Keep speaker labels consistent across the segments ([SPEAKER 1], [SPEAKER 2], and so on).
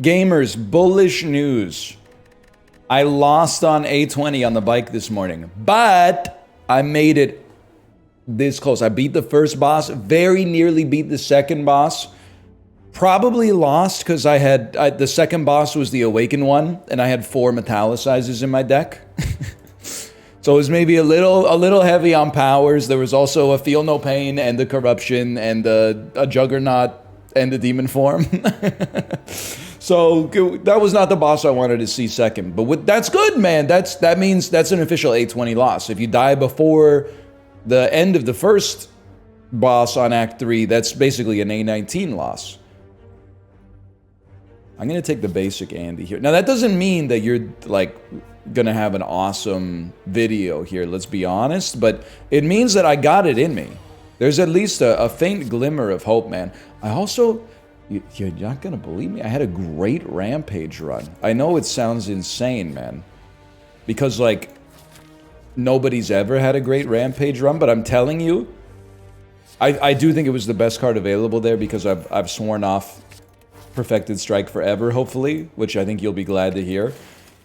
[SPEAKER 1] Gamers, bullish news. I lost on A20 on the bike this morning, but I made it this close. I beat the first boss, very nearly beat the second boss. Probably lost because the second boss was the awakened one, and I had 4 metallicizers in my deck. So it was maybe a little heavy on powers. There was also a feel no pain and the corruption and a juggernaut and the demon form. So that was not the boss I wanted to see second. But that's good, man. That means that's an official A20 loss. If you die before the end of the first boss on Act 3, that's basically an A19 loss. I'm going to take the basic Andy here. Now, that doesn't mean that you're, like, going to have an awesome video here, let's be honest. But it means that I got it in me. There's at least a faint glimmer of hope, man. I also... You're not gonna believe me. I had a great rampage run. I know it sounds insane, man. Because, like, nobody's ever had a great rampage run, but I'm telling you, I do think it was the best card available there because I've sworn off Perfected Strike forever, hopefully, which I think you'll be glad to hear.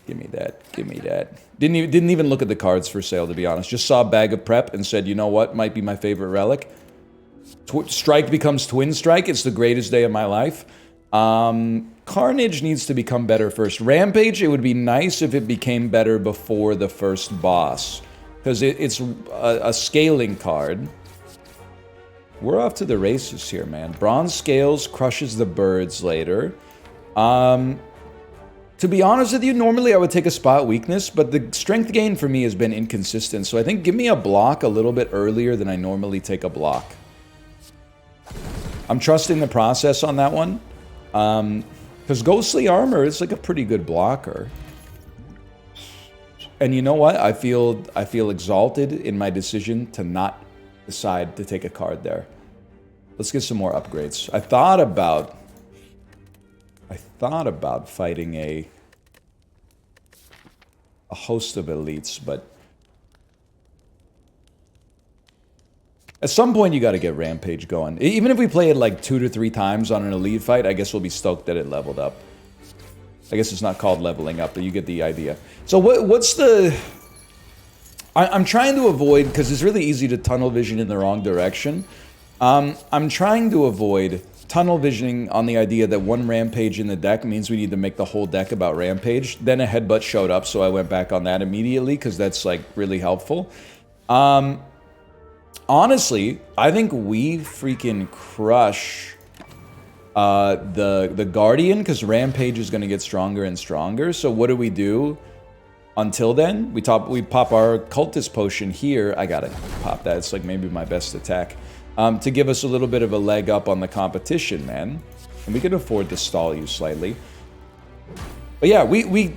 [SPEAKER 1] Give me that. Give me that. Didn't even look at the cards for sale, to be honest. Just saw a bag of prep and said, you know what? Might be my favorite relic. Strike becomes Twin Strike. It's the greatest day of my life. Carnage needs to become better first. Rampage, it would be nice if it became better before the first boss. Because it's a scaling card. We're off to the races here, man. Bronze Scales crushes the birds later. To be honest with you, normally I would take a spot weakness, but the strength gain for me has been inconsistent. So I think give me a block a little bit earlier than I normally take a block. I'm trusting the process on that one. Because Ghostly Armor is like a pretty good blocker. And you know what? I feel exalted in my decision to not decide to take a card there. Let's get some more upgrades. I thought about fighting a host of elites, but at some point, you got to get Rampage going. Even if we play it like 2 to 3 times on an elite fight, I guess we'll be stoked that it leveled up. I guess it's not called leveling up, but you get the idea. So what's the... I'm trying to avoid, because it's really easy to tunnel vision in the wrong direction. I'm trying to avoid tunnel visioning on the idea that one Rampage in the deck means we need to make the whole deck about Rampage. Then a Headbutt showed up, so I went back on that immediately, because that's like really helpful. Honestly, I think we freaking crush the Guardian, because Rampage is going to get stronger and stronger. So what do we do until then? We pop our Cultist Potion here. I gotta pop that. It's like maybe my best attack. To give us a little bit of a leg up on the competition, man. And we can afford to stall you slightly. But yeah,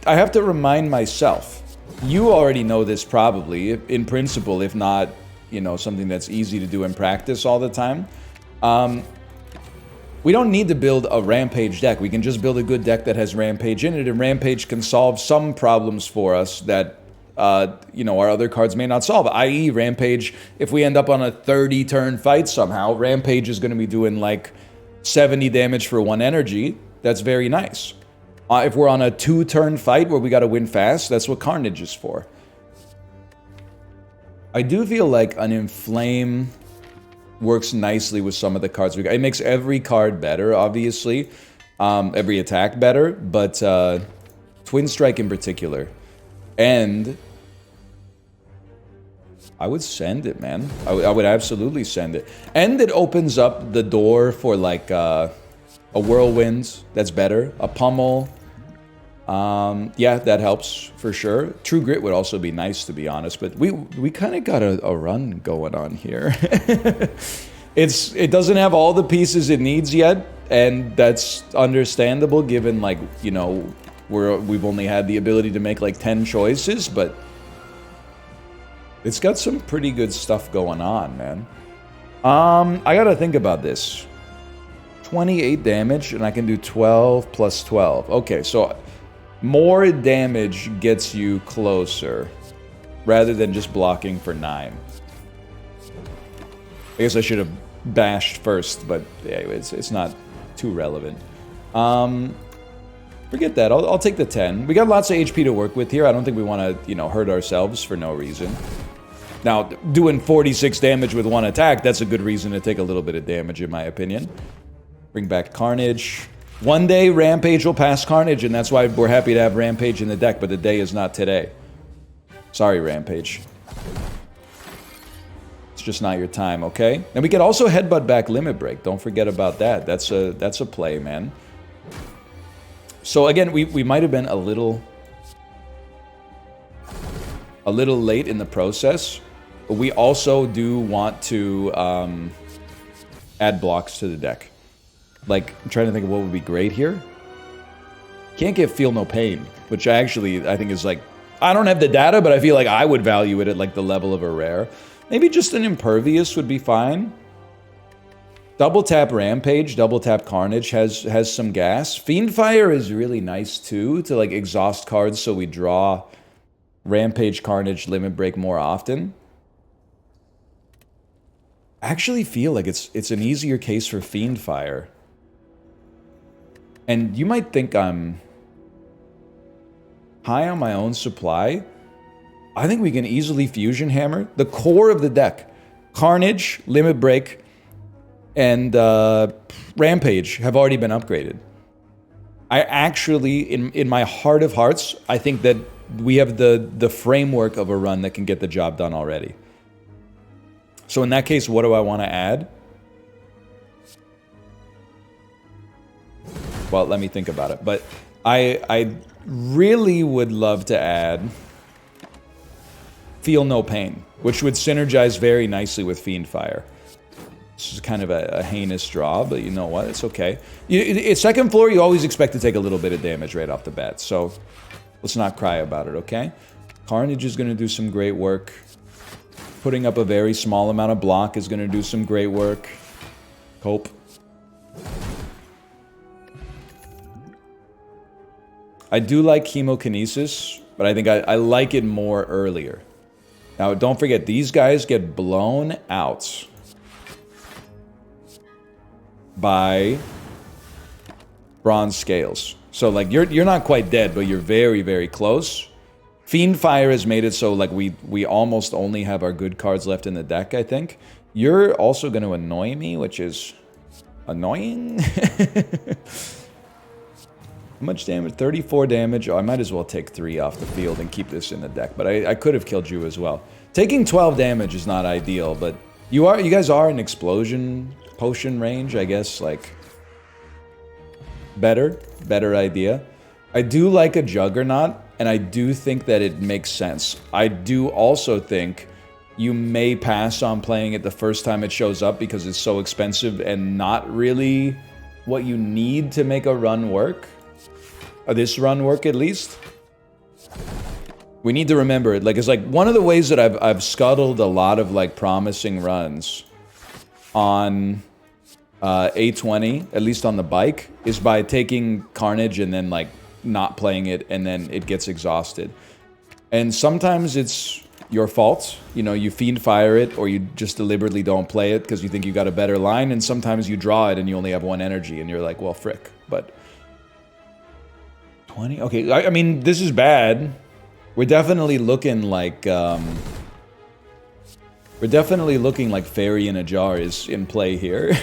[SPEAKER 1] I have to remind myself. You already know this probably, in principle, if not... you know, something that's easy to do in practice all the time. We don't need to build a Rampage deck. We can just build a good deck that has Rampage in it, and Rampage can solve some problems for us that, you know, our other cards may not solve. I.e., Rampage, if we end up on a 30-turn fight somehow, Rampage is going to be doing, like, 70 damage for 1 energy. That's very nice. If we're on a 2-turn fight where we got to win fast, that's what Carnage is for. I do feel like an Inflame works nicely with some of the cards we got. It makes every card better, obviously. Every attack better, but Twin Strike in particular. And I would send it, man. I would absolutely send it. And it opens up the door for like a Whirlwind that's better. A Pummel. Yeah, that helps for sure. True Grit would also be nice, to be honest, but we kind of got a run going on here. It doesn't have all the pieces it needs yet, and that's understandable given, like, you know, we've only had the ability to make like 10 choices, but it's got some pretty good stuff going on, man. I gotta think about this. 28 damage, and I can do 12 plus 12. Okay, so more damage gets you closer, rather than just blocking for 9. I guess I should have bashed first, but yeah, it's not too relevant. Forget that. I'll take the 10. We got lots of HP to work with here. I don't think we want to, you know, hurt ourselves for no reason. Now, doing 46 damage with one attack, that's a good reason to take a little bit of damage, in my opinion. Bring back Carnage. One day, Rampage will pass Carnage, and that's why we're happy to have Rampage in the deck, but the day is not today. Sorry, Rampage. It's just not your time, okay? And we can also headbutt back Limit Break. Don't forget about that. That's a play, man. So again, we might have been a little late in the process, but we also do want to add blocks to the deck. Like, I'm trying to think of what would be great here. Can't get Feel No Pain, which I think is like, I don't have the data, but I feel like I would value it at like the level of a rare. Maybe just an Impervious would be fine. Double tap Rampage, double tap Carnage has some gas. Fiendfire is really nice too, to like exhaust cards so we draw Rampage, Carnage, Limit Break more often. I actually feel like it's an easier case for Fiendfire. And you might think I'm high on my own supply. I think we can easily Fusion Hammer. The core of the deck, Carnage, Limit Break, and Rampage have already been upgraded. I actually, in my heart of hearts, I think that we have the framework of a run that can get the job done already. So in that case, what do I want to add? Well, let me think about it. But I really would love to add Feel No Pain, which would synergize very nicely with Fiendfire. This is kind of a heinous draw, but you know what? It's okay. At second floor, you always expect to take a little bit of damage right off the bat, so let's not cry about it, okay? Carnage is going to do some great work. Putting up a very small amount of block is going to do some great work. Cope. I do like Chemokinesis, but I think I like it more earlier. Now, don't forget, these guys get blown out by Bronze Scales. So, like, you're not quite dead, but you're very, very close. Fiendfire has made it so, like, we almost only have our good cards left in the deck, I think. You're also going to annoy me, which is annoying. How much damage? 34 damage. Oh, I might as well take 3 off the field and keep this in the deck, but I could have killed you as well. Taking 12 damage is not ideal, but you guys are in Explosion Potion range, I guess, like, better idea. I do like a Juggernaut, and I do think that it makes sense. I do also think you may pass on playing it the first time it shows up because it's so expensive and not really what you need to make a run work. Or this run work, at least. We need to remember it. Like, it's like one of the ways that I've scuttled a lot of like promising runs on A20, at least on the bike, is by taking Carnage and then like not playing it, and then it gets exhausted. And sometimes it's your fault. You know, you Fiendfire it, or you just deliberately don't play it because you think you got a better line, and sometimes you draw it and you only have 1 energy, and you're like, well, frick. But 20? Okay, I mean, this is bad. We're definitely looking like, Fairy in a Jar is in play here.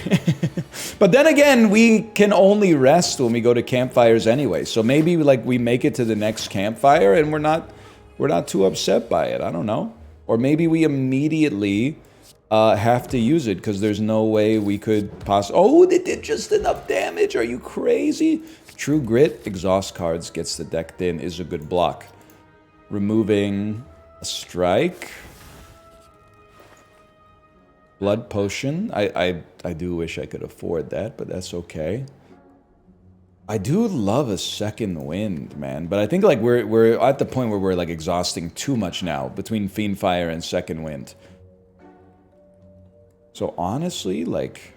[SPEAKER 1] But then again, we can only rest when we go to campfires anyway. So maybe, like, we make it to the next campfire and we're not too upset by it. I don't know. Or maybe we immediately have to use it because there's no way we could possibly... Oh, they did just enough damage. Are you crazy? True Grit, exhaust cards, gets the deck in, is a good block. Removing a strike. Blood Potion. I do wish I could afford that, but that's okay. I do love a second wind, man. But I think like we're at the point where we're like exhausting too much now between Fiendfire and second wind. So honestly, like,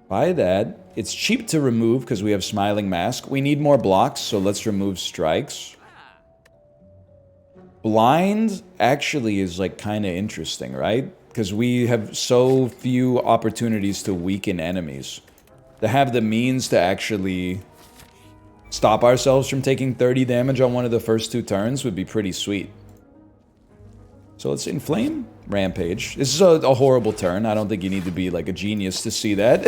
[SPEAKER 1] buy that. It's cheap to remove because we have Smiling Mask. We need more blocks, so let's remove strikes. Blind actually is like kind of interesting, right? Because we have so few opportunities to weaken enemies. To have the means to actually stop ourselves from taking 30 damage on one of the first 2 turns would be pretty sweet. So let's Inflame, Rampage. This is a horrible turn. I don't think you need to be like a genius to see that.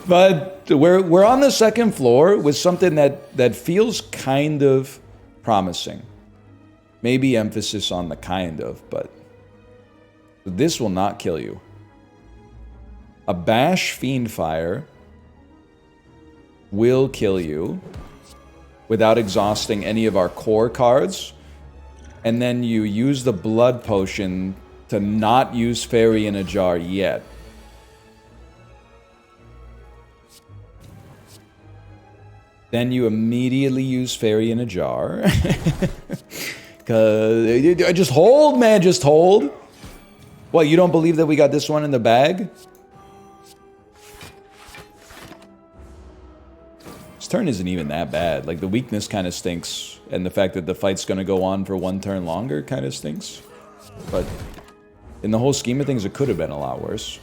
[SPEAKER 1] But we're on the second floor with something that feels kind of promising. Maybe emphasis on the kind of, but this will not kill you. A Bash Fiendfire will kill you without exhausting any of our core cards. And then you use the Blood Potion to not use Fairy in a Jar yet. Then you immediately use Fairy in a Jar. Cause just hold, man, just hold. What, you don't believe that we got this one in the bag? This turn isn't even that bad. Like, the weakness kind of stinks, and the fact that the fight's going to go on for 1 turn longer kind of stinks. But in the whole scheme of things, it could have been a lot worse.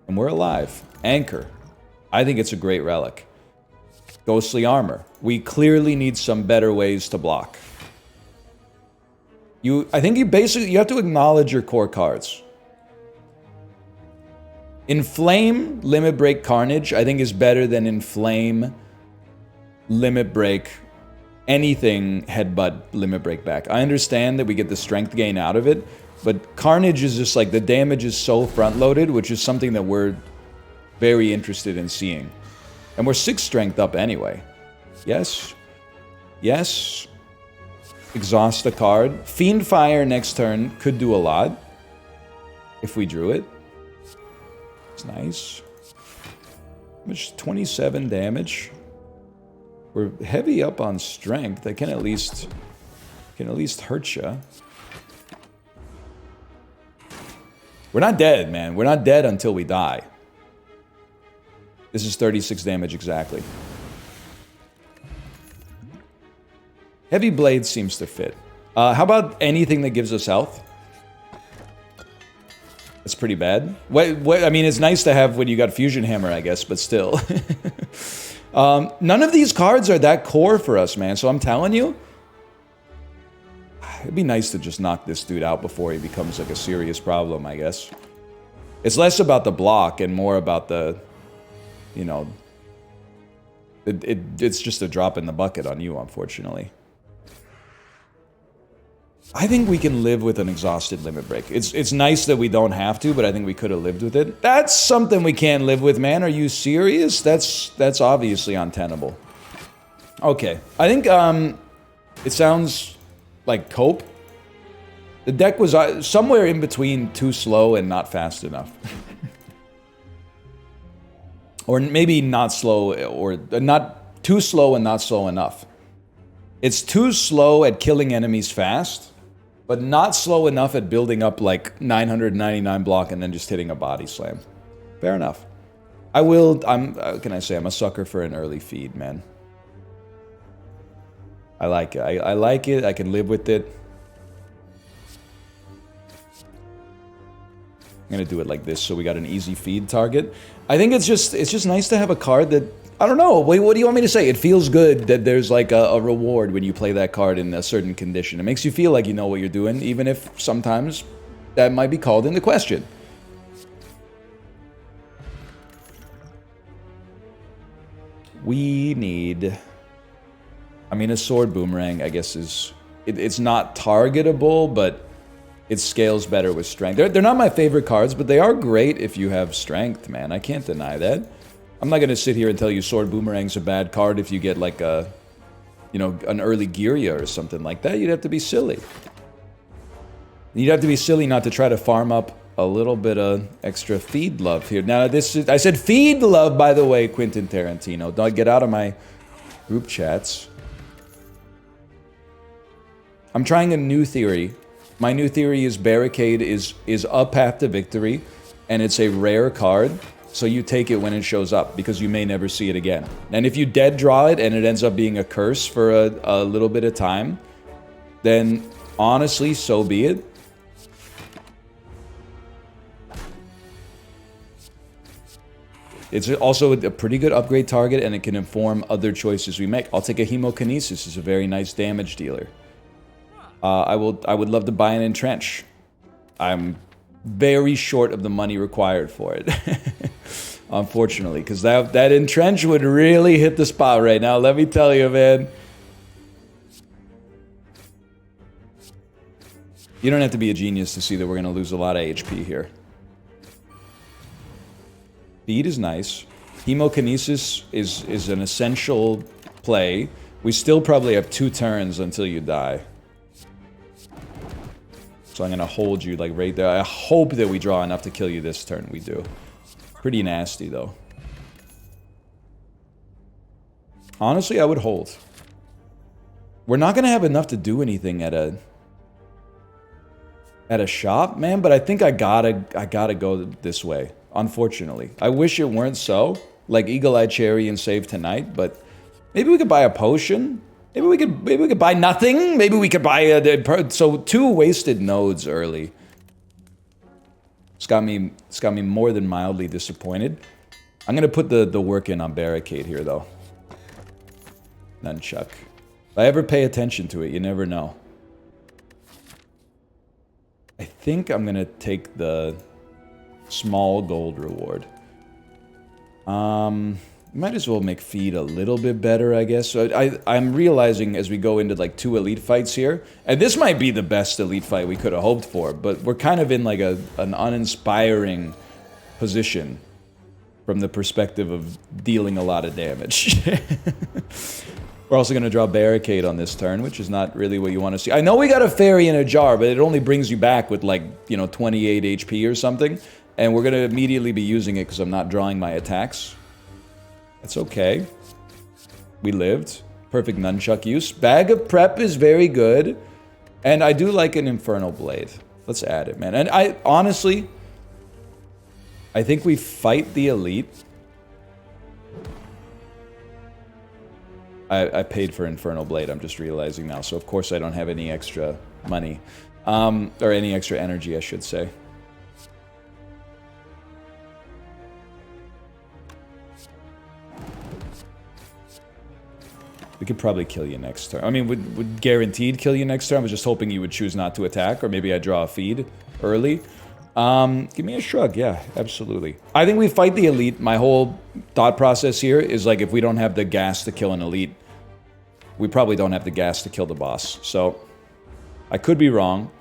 [SPEAKER 1] And we're alive. Anchor. I think it's a great relic. Ghostly Armor. We clearly need some better ways to block. I think you have to acknowledge your core cards. Inflame, Limit Break, Carnage, I think is better than Inflame, Limit Break, anything, Headbutt, Limit Break back. I understand that we get the strength gain out of it, but Carnage is just like, the damage is so front-loaded, which is something that we're very interested in seeing. And we're 6 strength up anyway. Yes. Yes. Exhaust the card. Fiendfire next turn could do a lot if we drew it. It's nice. Which 27 damage. We're heavy up on strength. That can at least hurt you. We're not dead, man. We're not dead until we die. This is 36 damage exactly. Heavy Blade seems to fit. How about anything that gives us health? That's pretty bad. I mean, it's nice to have when you got Fusion Hammer, I guess, but still. None of these cards are that core for us, man. So I'm telling you, it'd be nice to just knock this dude out before he becomes like a serious problem, I guess. It's less about the block and more about the, you know, it's just a drop in the bucket on you, unfortunately. I think we can live with an exhausted Limit Break. It's nice that we don't have to, but I think we could have lived with it. That's something we can't live with, man. Are you serious? That's obviously untenable. Okay. I think it sounds like Cope. The deck was somewhere in between too slow and not fast enough. Or maybe not slow, or not too slow and not slow enough. It's too slow at killing enemies fast, but not slow enough at building up like 999 block and then just hitting a body slam. Fair enough. Can I say, I'm a sucker for an early feed, man. I like it. I like it. I can live with it. I'm gonna do it like this so we got an easy feed target. I think it's just nice to have a card that, I don't know, what do you want me to say? It feels good that there's like a reward when you play that card in a certain condition. It makes you feel like you know what you're doing, even if sometimes that might be called into question. We need... I mean, a Sword Boomerang, I guess, it's not targetable, but it scales better with strength. They're not my favorite cards, but they are great if you have strength, man. I can't deny that. I'm not going to sit here and tell you Sword Boomerang's a bad card if you get like a, you know, an early Giria or something like that. You'd have to be silly. You'd have to be silly not to try to farm up a little bit of extra feed love here. Now, I said feed love, by the way, Quentin Tarantino. Don't get out of my group chats. I'm trying a new theory. My new theory is Barricade is a path to victory, and it's a rare card, so you take it when it shows up, because you may never see it again. And if you dead draw it, and it ends up being a curse for a little bit of time, then honestly, so be it. It's also a pretty good upgrade target, and it can inform other choices we make. I'll take a Hemokinesis. It's a very nice damage dealer. I would love to buy an Entrench. I'm very short of the money required for it. Unfortunately, because that Entrench would really hit the spot right now. Let me tell you, man. You don't have to be a genius to see that we're going to lose a lot of HP here. Speed is nice. Hemokinesis is an essential play. We still probably have 2 turns until you die. So I'm going to hold you like right there. I hope that we draw enough to kill you this turn. We do. Pretty nasty, though. Honestly, I would hold. We're not going to have enough to do anything at a shop, man, but I think I gotta go this way, unfortunately. I wish it weren't so, like Eagle-Eye Cherry and Save Tonight, but maybe we could buy a potion. Maybe we could buy nothing. Maybe we could buy so 2 wasted nodes early. It's got me more than mildly disappointed. I'm gonna put the work in on Barricade here, though. Nunchuck. If I ever pay attention to it, you never know. I think I'm gonna take the small gold reward. Might as well make feed a little bit better, I guess. So I'm realizing as we go into like 2 elite fights here, and this might be the best elite fight we could have hoped for, but we're kind of in like an uninspiring position from the perspective of dealing a lot of damage. We're also going to draw Barricade on this turn, which is not really what you want to see. I know we got a Fairy in a jar, but it only brings you back with like, you know, 28 HP or something. And we're going to immediately be using it because I'm not drawing my attacks. That's okay. We lived. Perfect Nunchuck use. Bag of Prep is very good. And I do like an Infernal Blade. Let's add it, man. And I honestly, I think we fight the elite. I paid for Infernal Blade, I'm just realizing now. So of course I don't have any extra money. Or any extra energy, I should say. We could probably kill you next turn. I mean, would guaranteed kill you next turn. I was just hoping you would choose not to attack, or maybe I draw a feed early. Give me a shrug, yeah, absolutely. I think we fight the elite. My whole thought process here is like if we don't have the gas to kill an elite, we probably don't have the gas to kill the boss. So, I could be wrong.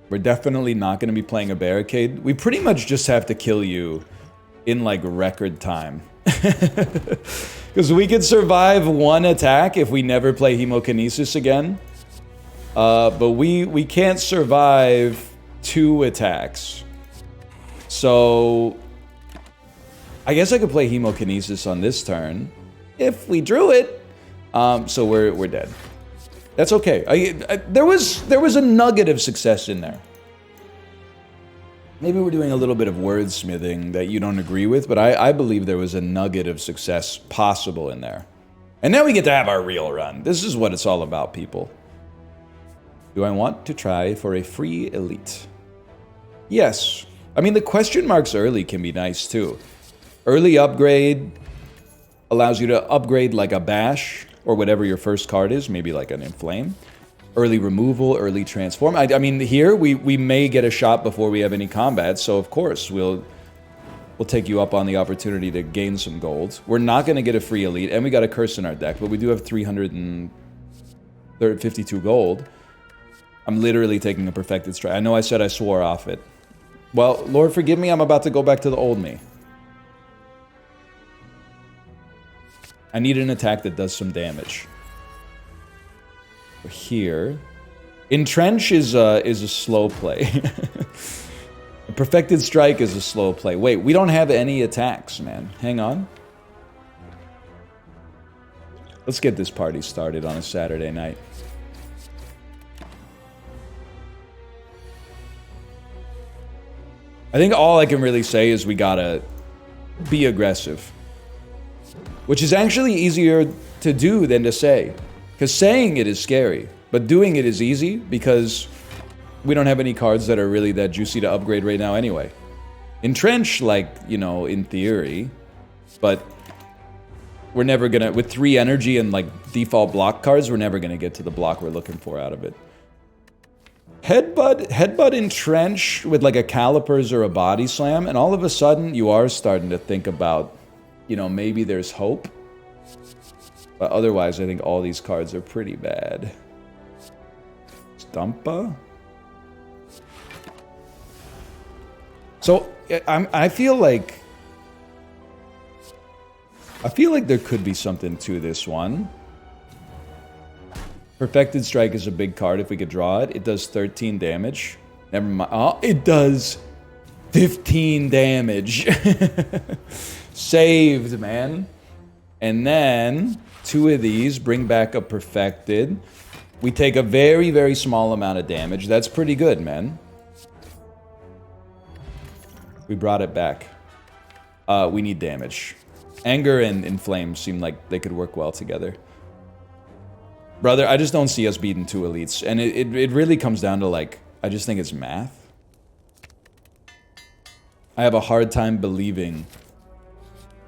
[SPEAKER 1] We're definitely not going to be playing a Barricade. We pretty much just have to kill you in like record time. Because we could survive 1 attack if we never play Hemokinesis again. But we can't survive 2 attacks. So I guess I could play Hemokinesis on this turn if we drew it. So we're dead. That's okay. There was a nugget of success in there. Maybe we're doing a little bit of wordsmithing that you don't agree with, but I believe there was a nugget of success possible in there. And now we get to have our real run. This is what it's all about, people. Do I want to try for a free elite? Yes. I mean, the question marks early can be nice, too. Early upgrade allows you to upgrade like a Bash, or whatever your first card is, maybe like an Inflame. Early removal, early transform. I mean, here, we may get a shot before we have any combat, so of course, we'll take you up on the opportunity to gain some gold. We're not going to get a free elite, and we got a curse in our deck, but we do have 352 gold. I'm literally taking a Perfected Strike. I know I said I swore off it. Well, Lord forgive me, I'm about to go back to the old me. I need an attack that does some damage. Here, Entrench is a slow play. A Perfected Strike is a slow play. Wait, we don't have any attacks, man. Hang on. Let's get this party started on a Saturday night. I think all I can really say is we gotta be aggressive. Which is actually easier to do than to say. Because saying it is scary, but doing it is easy because we don't have any cards that are really that juicy to upgrade right now anyway. Entrench, like, you know, in theory, but we're never gonna, with 3 energy and like default block cards, we're never gonna get to the block we're looking for out of it. Headbutt Entrench with like a Calipers or a Body Slam, and all of a sudden you are starting to think about, you know, maybe there's hope. But otherwise, I think all these cards are pretty bad. Stumpa? So, I feel like there could be something to this one. Perfected Strike is a big card if we could draw it. It does 13 damage. Never mind. Oh, it does 15 damage. Saved, man. And then 2 of these bring back a Perfected. We take a very, very small amount of damage. That's pretty good, man. We brought it back. We need damage. Anger and Inflame seem like they could work well together. Brother, I just don't see us beating 2 elites. And it really comes down to, like, I just think it's math. I have a hard time believing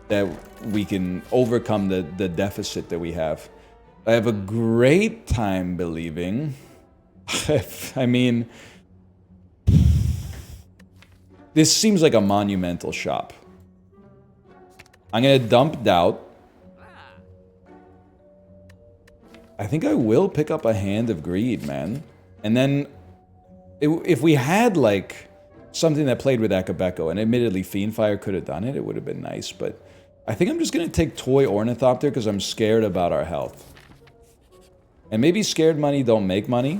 [SPEAKER 1] that we can overcome the deficit that we have. I have a great time believing... I mean... This seems like a monumental shop. I'm gonna dump Doubt. I think I will pick up a Hand of Greed, man. And then, if we had, like, something that played with Akabeko, and admittedly Fiendfire could have done it, it would have been nice, but I think I'm just gonna take Toy Ornithopter because I'm scared about our health. And maybe scared money don't make money,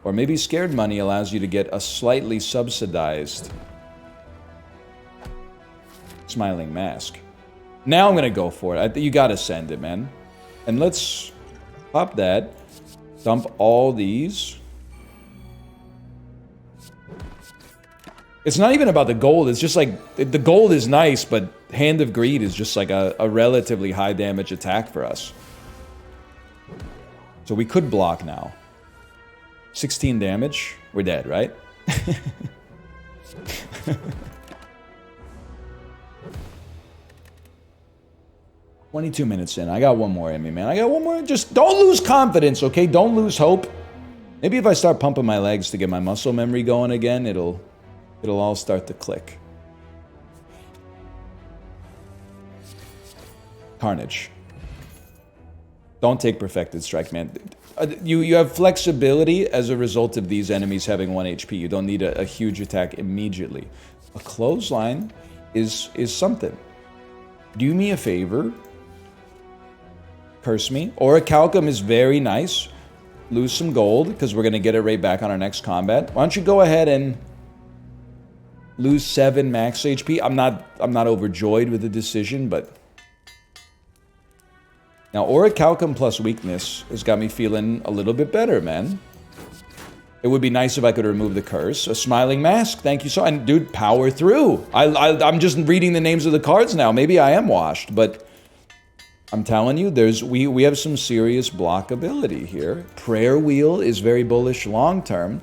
[SPEAKER 1] or maybe scared money allows you to get a slightly subsidized Smiling Mask. Now I'm gonna go for it. You gotta send it, man. And let's pop that. Dump all these. It's not even about the gold. It's just like, the gold is nice, but Hand of Greed is just like a relatively high damage attack for us. So we could block now. 16 damage. We're dead, right? 22 minutes in. I got one more in me, man. I got one more. Just don't lose confidence, okay? Don't lose hope. Maybe if I start pumping my legs to get my muscle memory going again, it'll all start to click. Carnage. Don't take Perfected Strike, man. You have flexibility as a result of these enemies having 1 HP. You don't need a huge attack immediately. A Clothesline is something. Do me a favor. Curse me. Orichalcum is very nice. Lose some gold, because we're going to get it right back on our next combat. Why don't you go ahead and lose 7 max HP? I'm not overjoyed with the decision, but... Now, Orichalcum plus weakness has got me feeling a little bit better, man. It would be nice if I could remove the curse. A Smiling Mask, thank you so much. And dude, power through. I'm just reading the names of the cards now. Maybe I am washed, but I'm telling you, we have some serious blockability here. Prayer Wheel is very bullish long term.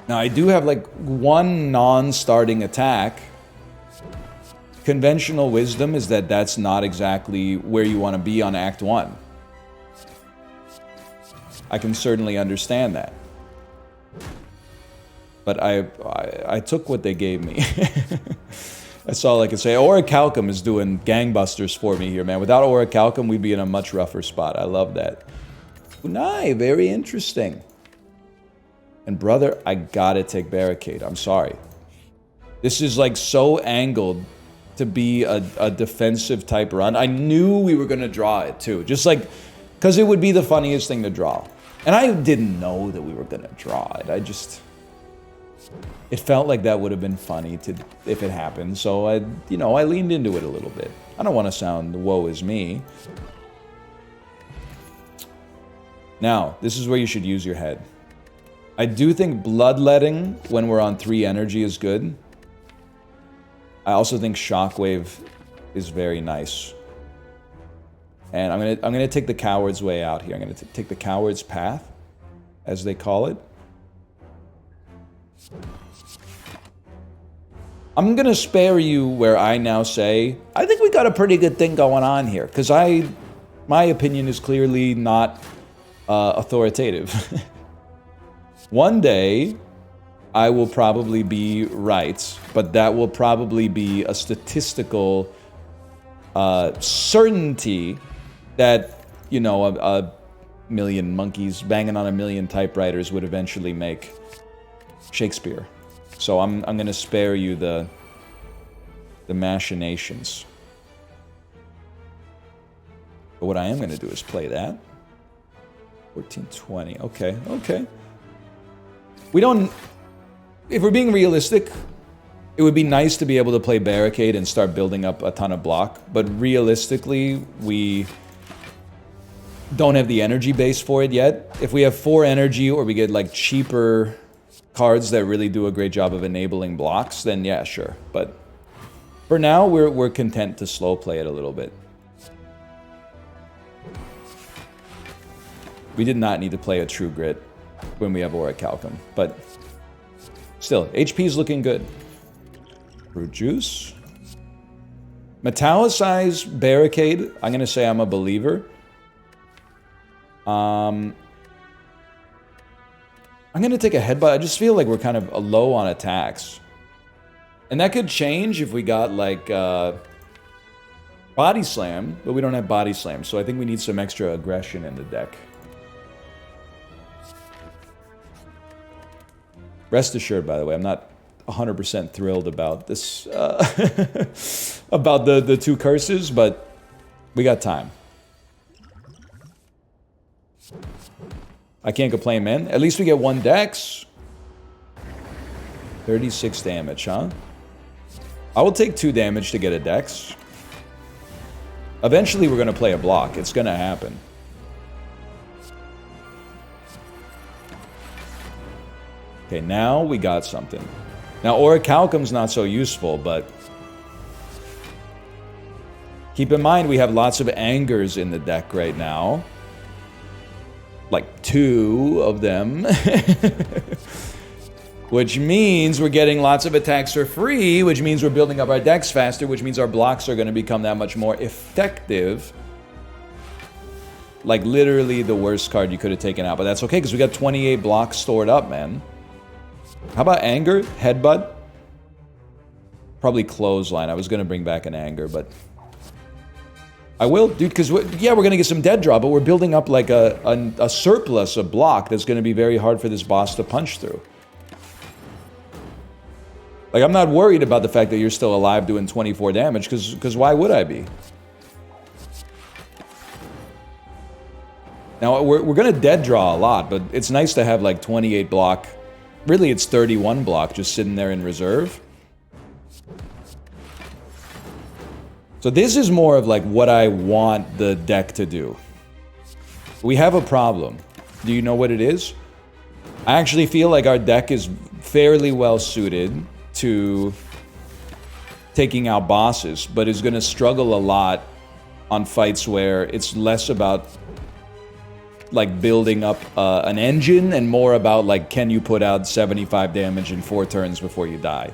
[SPEAKER 1] Now, I do have like 1 non-starting attack. Conventional wisdom is that that's not exactly where you want to be on Act 1. I can certainly understand that. But I took what they gave me. That's all I can say. Orichalcum is doing gangbusters for me here, man. Without Orichalcum, we'd be in a much rougher spot. I love that. Kunai, very interesting. And brother, I gotta take Barricade. I'm sorry. This is like so angled to be a defensive type run. I knew we were gonna draw it too. Just like, because it would be the funniest thing to draw. And I didn't know that we were gonna draw it. It felt like that would have been funny if it happened. So I leaned into it a little bit. I don't want to sound woe is me. Now, this is where you should use your head. I do think Bloodletting when we're on 3 energy is good. I also think Shockwave is very nice. And I'm gonna take the coward's way out here. I'm gonna take the coward's path, as they call it. I'm gonna spare you where I now say, I think we got a pretty good thing going on here. Because my opinion is clearly not authoritative. One day, I will probably be right, but that will probably be a statistical certainty that, you know, a million monkeys banging on a million typewriters would eventually make Shakespeare. So I'm gonna spare you the machinations. But what I am gonna do is play that. 1420. Okay, okay. We don't. If we're being realistic, it would be nice to be able to play Barricade and start building up a ton of block, but realistically, we don't have the energy base for it yet. If we have 4 energy or we get like cheaper cards that really do a great job of enabling blocks, then yeah, sure. But for now, we're content to slow play it a little bit. We did not need to play a True Grit when we have Orichalcum, but still, HP is looking good. Fruit Juice. Metallicize Barricade. I'm gonna say I'm a believer. I'm gonna take a headbutt. I just feel like we're kind of low on attacks. And that could change if we got like Body Slam, but we don't have Body Slam, so I think we need some extra aggression in the deck. Rest assured, by the way, I'm not 100% thrilled about this, about the 2 curses, but we got time. I can't complain, man. At least we get 1 dex. 36 damage, huh? I will take 2 damage to get a dex. Eventually, we're going to play a block. It's going to happen. Okay, now we got something. Now, Orichalcum's not so useful, but keep in mind we have lots of angers in the deck right now. Like 2 of them. Which means we're getting lots of attacks for free, which means we're building up our decks faster, which means our blocks are going to become that much more effective. Like literally the worst card you could have taken out, but that's okay because we got 28 blocks stored up, man. How about Anger? Headbutt? Probably Clothesline. I was going to bring back an Anger, but I will, dude, because yeah, we're going to get some dead draw, but we're building up like a surplus of block that's going to be very hard for this boss to punch through. Like, I'm not worried about the fact that you're still alive doing 24 damage, because why would I be? Now, we're going to dead draw a lot, but it's nice to have like 28 block. Really, it's 31 block just sitting there in reserve. So this is more of like what I want the deck to do. We have a problem. Do you know what it is? I actually feel like our deck is fairly well suited to taking out bosses, but is going to struggle a lot on fights where it's less about like building up an engine and more about like, can you put out 75 damage in 4 turns before you die?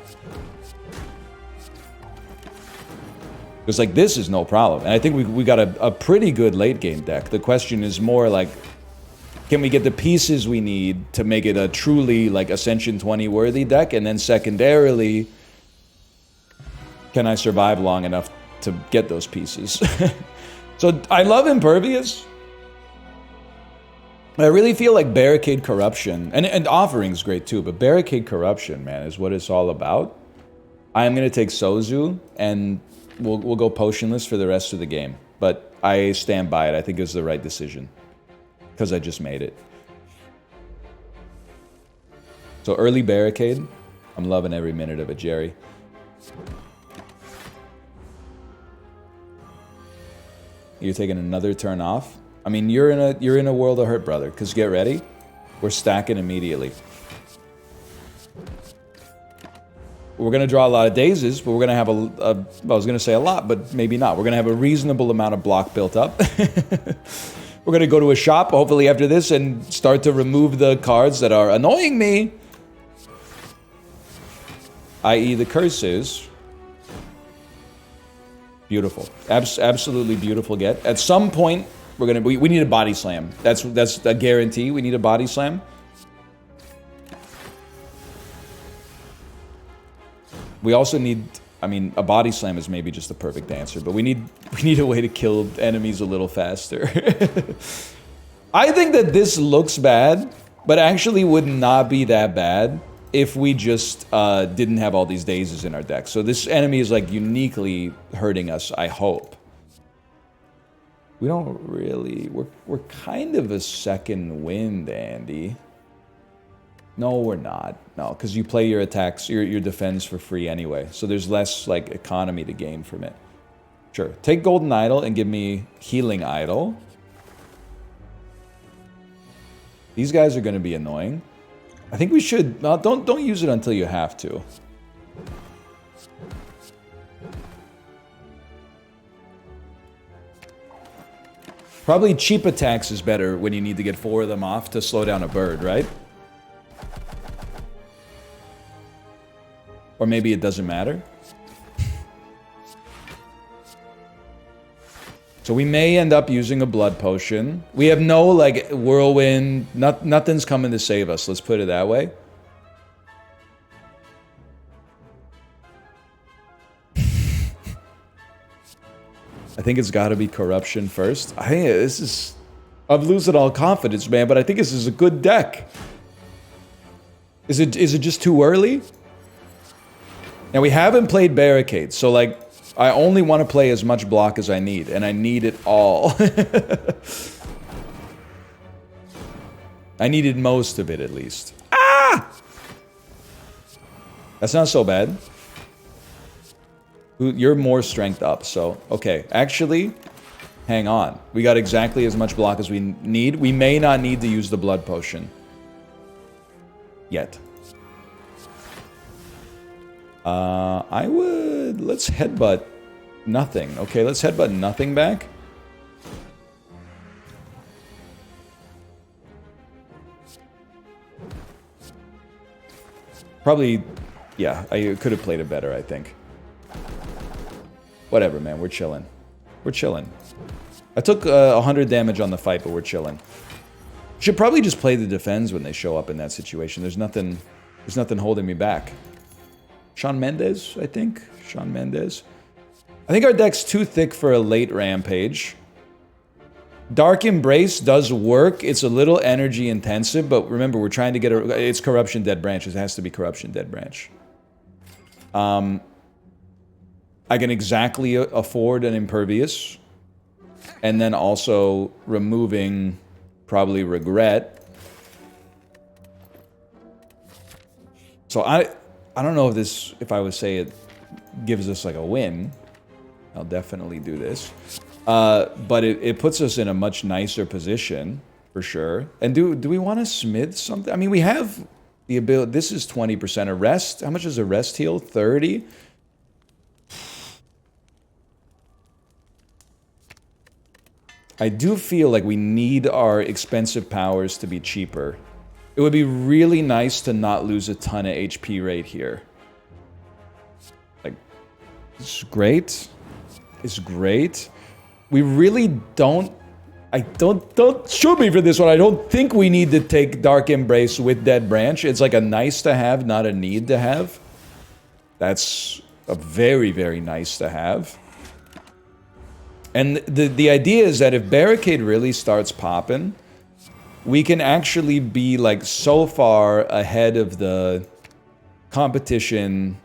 [SPEAKER 1] Because like this is no problem, and I think we got a pretty good late game deck. The question is more like, can we get the pieces we need to make it a truly like Ascension 20 worthy deck, and then secondarily, can I survive long enough to get those pieces? So I love Impervious. I really feel like Barricade Corruption, and Offering's great too, but Barricade Corruption, man, is what it's all about. I am going to take Sozu, and we'll go potionless for the rest of the game. But I stand by it. I think it was the right decision, because I just made it. So early Barricade, I'm loving every minute of it, Jerry. You're taking another turn off? I mean, you're in a world of hurt, brother, because get ready. We're stacking immediately. We're going to draw a lot of dazes, but we're going to have I was going to say a lot, but maybe not. We're going to have a reasonable amount of block built up. We're going to go to a shop, hopefully after this, and start to remove the cards that are annoying me. i.e. the curses. Beautiful. Absolutely beautiful get. At some point, we need a body slam. That's a guarantee. We need a body slam. We also need, I mean, a body slam is maybe just the perfect answer, but we need a way to kill enemies a little faster. I think that this looks bad, but actually would not be that bad if we just didn't have all these dazes in our deck. So this enemy is like uniquely hurting us, I hope. We don't really, we're kind of a second wind, Andy. No, we're not. No, because you play your attacks, your defense for free anyway. So there's less, like, economy to gain from it. Sure. Take Golden Idol and give me Healing Idol. These guys are going to be annoying. I think we should... No, don't use it until you have to. Probably cheap attacks is better when you need to get 4 of them off to slow down a bird, right? Or maybe it doesn't matter. So we may end up using a blood potion. We have no, like, whirlwind. Nothing's coming to save us. Let's put it that way. I think it's got to be corruption first. I think this is... I'm losing all confidence, man, but I think this is a good deck. Is it just too early? Now, we haven't played Barricade, so, like, I only want to play as much block as I need, and I need it all. I needed most of it, at least. Ah! That's not so bad. You're more strength up, so... Okay, actually, hang on. We got exactly as much block as we need. We may not need to use the blood potion. Yet. I would... Let's headbutt nothing. Okay, let's headbutt nothing back. Probably... Yeah, I could have played it better, I think. Whatever, man. We're chilling. We're chilling. I took 100 damage on the fight, but we're chilling. Should probably just play the defense when they show up in that situation. There's nothing holding me back. Shawn Mendes, I think. Shawn Mendes. I think our deck's too thick for a late Rampage. Dark Embrace does work. It's a little energy intensive, but remember, we're trying to get a... It's Corruption Dead Branch. It has to be Corruption Dead Branch. I can exactly afford an Impervious. And then also removing probably Regret. So I don't know if I would say it gives us like a win. I'll definitely do this. But it puts us in a much nicer position, for sure. And do we want to smith something? I mean, we have the ability... This is 20% arrest. How much is arrest heal? 30? I do feel like we need our expensive powers to be cheaper. It would be really nice to not lose a ton of HP right here. Like, it's great. It's great. We really don't... Don't shoot me for this one. I don't think we need to take Dark Embrace with Dead Branch. It's like a nice to have, not a need to have. That's a very, very nice to have. And the idea is that if Barricade really starts popping, we can actually be like so far ahead of the competition.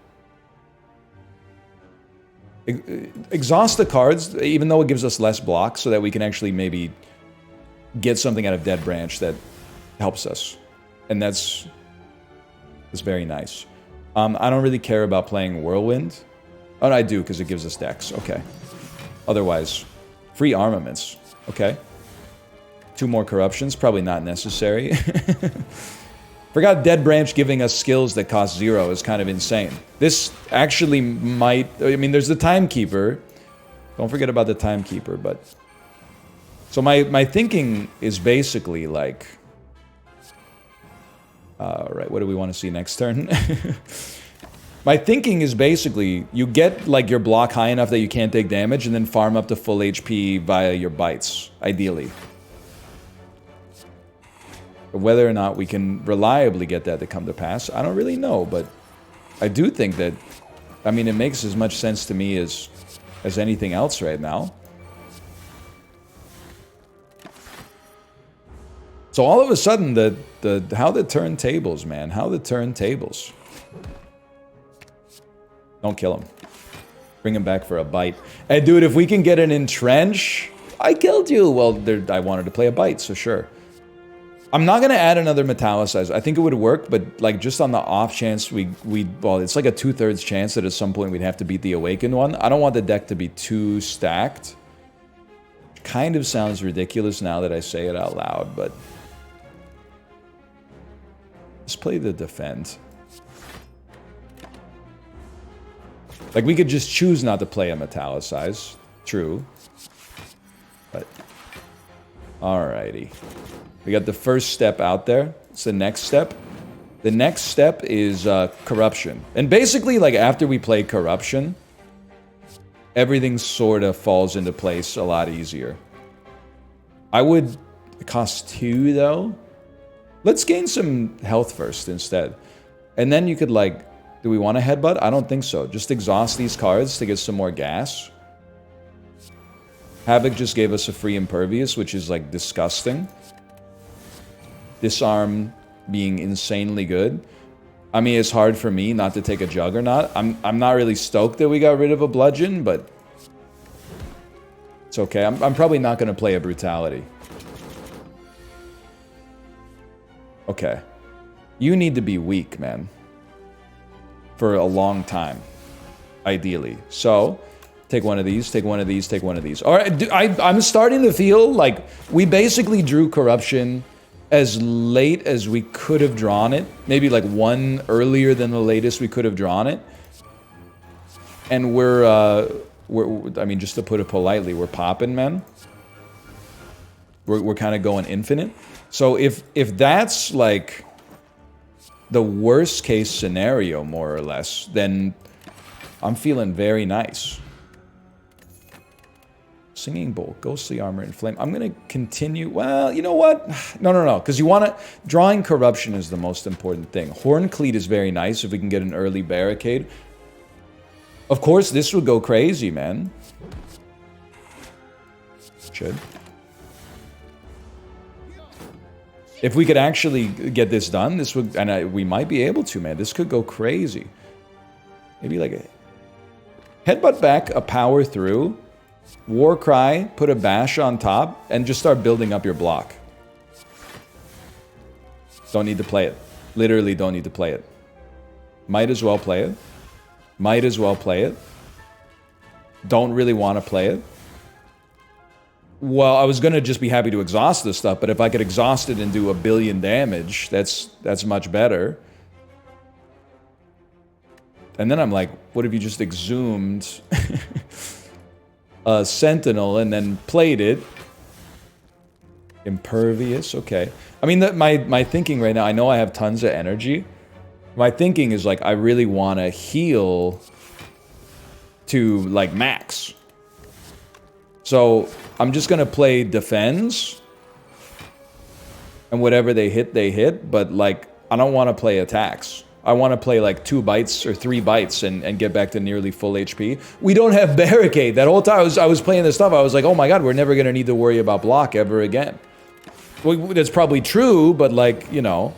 [SPEAKER 1] Exhaust the cards, even though it gives us less blocks, so that we can actually maybe get something out of Dead Branch that helps us. And that's very nice. I don't really care about playing Whirlwind. Oh, no, I do, because it gives us decks. Okay. Otherwise, free armaments. Okay. 2 more corruptions, probably not necessary. Forgot Dead Branch giving us skills that cost 0 is kind of insane. This actually might... I mean, there's the Timekeeper. Don't forget about the Timekeeper, but... So my thinking is basically like... Alright, what do we want to see next turn? My thinking is basically, you get like your block high enough that you can't take damage, and then farm up to full HP via your bites, ideally. Whether or not we can reliably get that to come to pass, I don't really know, but I do think that, I mean, it makes as much sense to me as anything else right now. So all of a sudden, how the turntables, man, how the turntables. Don't kill him. Bring him back for a bite. Hey, dude, if we can get an entrench, I killed you. Well, I wanted to play a bite, so sure. I'm not gonna add another metallicize. I think it would work, but like just on the off chance well, it's like a 2/3 chance that at some point we'd have to beat the awakened one. I don't want the deck to be too stacked. Kind of sounds ridiculous now that I say it out loud, but let's play the defend. Like, we could just choose not to play a metallicize. True. But, alrighty. We got the first step out there. It's the next step. The next step is corruption. And basically, like, after we play corruption, everything sort of falls into place a lot easier. I would... It costs 2, though. Let's gain some health first instead. And then you could, like... Do we want a headbutt? I don't think so. Just exhaust these cards to get some more gas. Havoc just gave us a free impervious, which is, like, disgusting. Disarm being insanely good. I mean, it's hard for me not to take a Juggernaut. I'm not really stoked that we got rid of a Bludgeon, but... It's okay. I'm probably not going to play a Brutality. Okay. You need to be weak, man. For a long time, ideally. So, take one of these, take one of these, take one of these. All right, I'm starting to feel like we basically drew corruption as late as we could have drawn it. Maybe like one earlier than the latest we could have drawn it. And we're I mean, just to put it politely, we're popping, man. We're kind of going infinite. So if that's like... the worst case scenario, more or less, then I'm feeling very nice. Singing Bowl, Ghostly Armor, and Flame. I'm going to continue. Well, you know what? No. Because you want to... Drawing Corruption is the most important thing. Horn Cleat is very nice if we can get an early Barricade. Of course, this would go crazy, man. Should. If we could actually get this done, this would, and we might be able to, man. This could go crazy. Maybe like a headbutt back, a power through, war cry, put a bash on top, and just start building up your block. Don't need to play it. Literally don't need to play it. Might as well play it. Might as well play it. Don't really want to play it. Well, I was going to just be happy to exhaust this stuff, but if I could exhaust it and do 1 billion damage, that's much better. And then I'm like, what if you just exhumed a Sentinel and then played it? Impervious, okay. I mean, my thinking right now, I know I have tons of energy. My thinking is like, I really want to heal to, like, max. So... I'm just going to play defends. And whatever they hit. But, like, I don't want to play attacks. I want to play, like, 2 bites or 3 bites and get back to nearly full HP. We don't have Barricade. That whole time I was playing this stuff, I was like, oh my god, we're never going to need to worry about block ever again. Well, that's probably true, but, like, you know,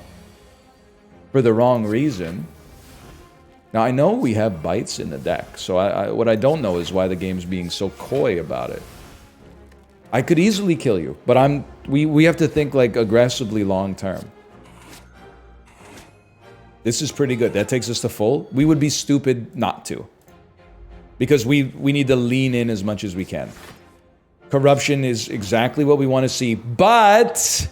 [SPEAKER 1] for the wrong reason. Now, I know we have bites in the deck. So what I don't know is why the game's being so coy about it. I could easily kill you, but we have to think, like, aggressively long term. This is pretty good. That takes us to full. We would be stupid not to. Because we need to lean in as much as we can. Corruption is exactly what we want to see, but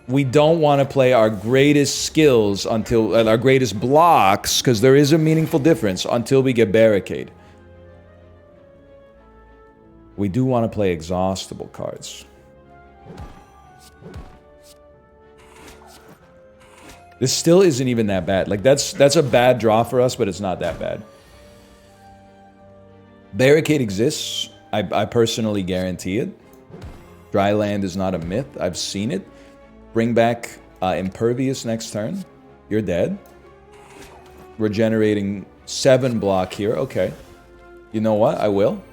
[SPEAKER 1] we don't want to play our greatest skills until our greatest blocks, because there is a meaningful difference, until we get Barricade. We do want to play exhaustible cards. This still isn't even that bad. Like, that's a bad draw for us, but it's not that bad. Barricade exists. I personally guarantee it. Dry land is not a myth. I've seen it. Bring back Impervious next turn. You're dead. We're generating 7 block here. Okay. You know what? I will.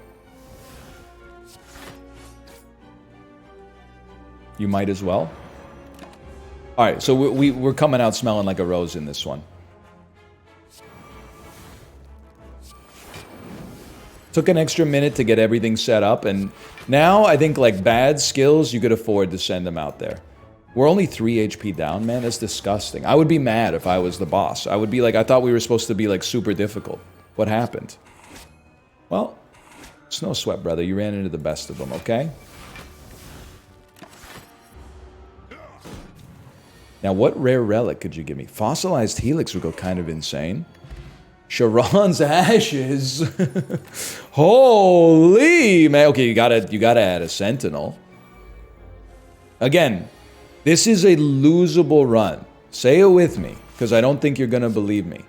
[SPEAKER 1] You might as well. Alright, so we're coming out smelling like a rose in this one. Took an extra minute to get everything set up, and now I think, like, bad skills, you could afford to send them out there. We're only 3 HP down, man. That's disgusting. I would be mad if I was the boss. I would be like, I thought we were supposed to be, like, super difficult. What happened? Well, it's no sweat, brother. You ran into the best of them, okay? Now, what rare relic could you give me? Fossilized Helix would go kind of insane. Sharon's Ashes. Holy man. Okay, you gotta add a Sentinel. Again, this is a losable run. Say it with me, because I don't think you're gonna believe me.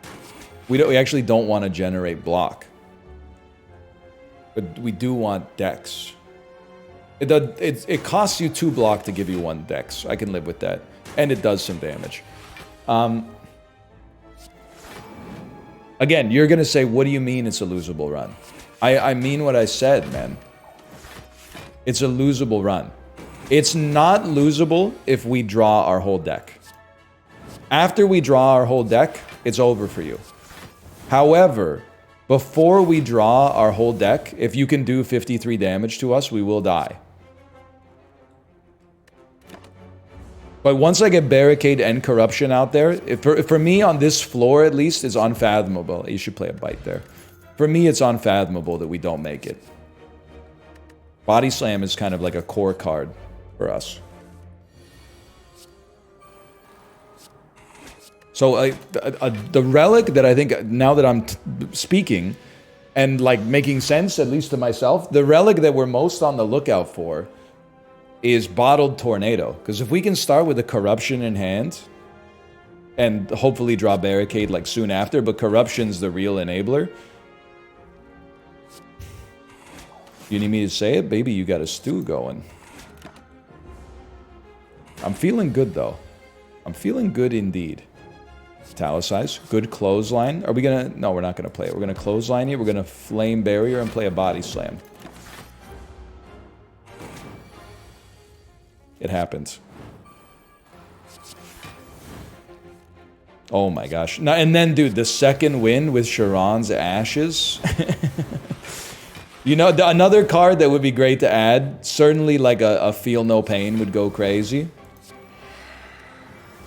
[SPEAKER 1] We actually don't want to generate block. But we do want Dex. It costs you 2 block to give you 1 Dex. I can live with that. And it does some damage. Again, you're going to say, what do you mean it's a losable run? I mean what I said, man. It's a losable run. It's not losable if we draw our whole deck. After we draw our whole deck, it's over for you. However, before we draw our whole deck, if you can do 53 damage to us, we will die. But once I get Barricade and Corruption out there, for me on this floor at least, it's unfathomable. You should play a bite there. For me, it's unfathomable that we don't make it. Body Slam is kind of like a core card for us. So the relic that I think, now that I'm speaking, and like making sense, at least to myself, the relic that we're most on the lookout for is Bottled Tornado. Because if we can start with a Corruption in hand, and hopefully draw Barricade like soon after, but Corruption's the real enabler. You need me to say it? Baby, you got a stew going. I'm feeling good though. I'm feeling good indeed. Italicize. Good clothesline. Are we gonna... No, we're not gonna play it. We're gonna clothesline here. We're gonna Flame Barrier and play a Body Slam. It happens. Oh my gosh. Now, and then, dude, the second win with Sharon's Ashes. You know, another card that would be great to add, certainly like a Feel No Pain would go crazy.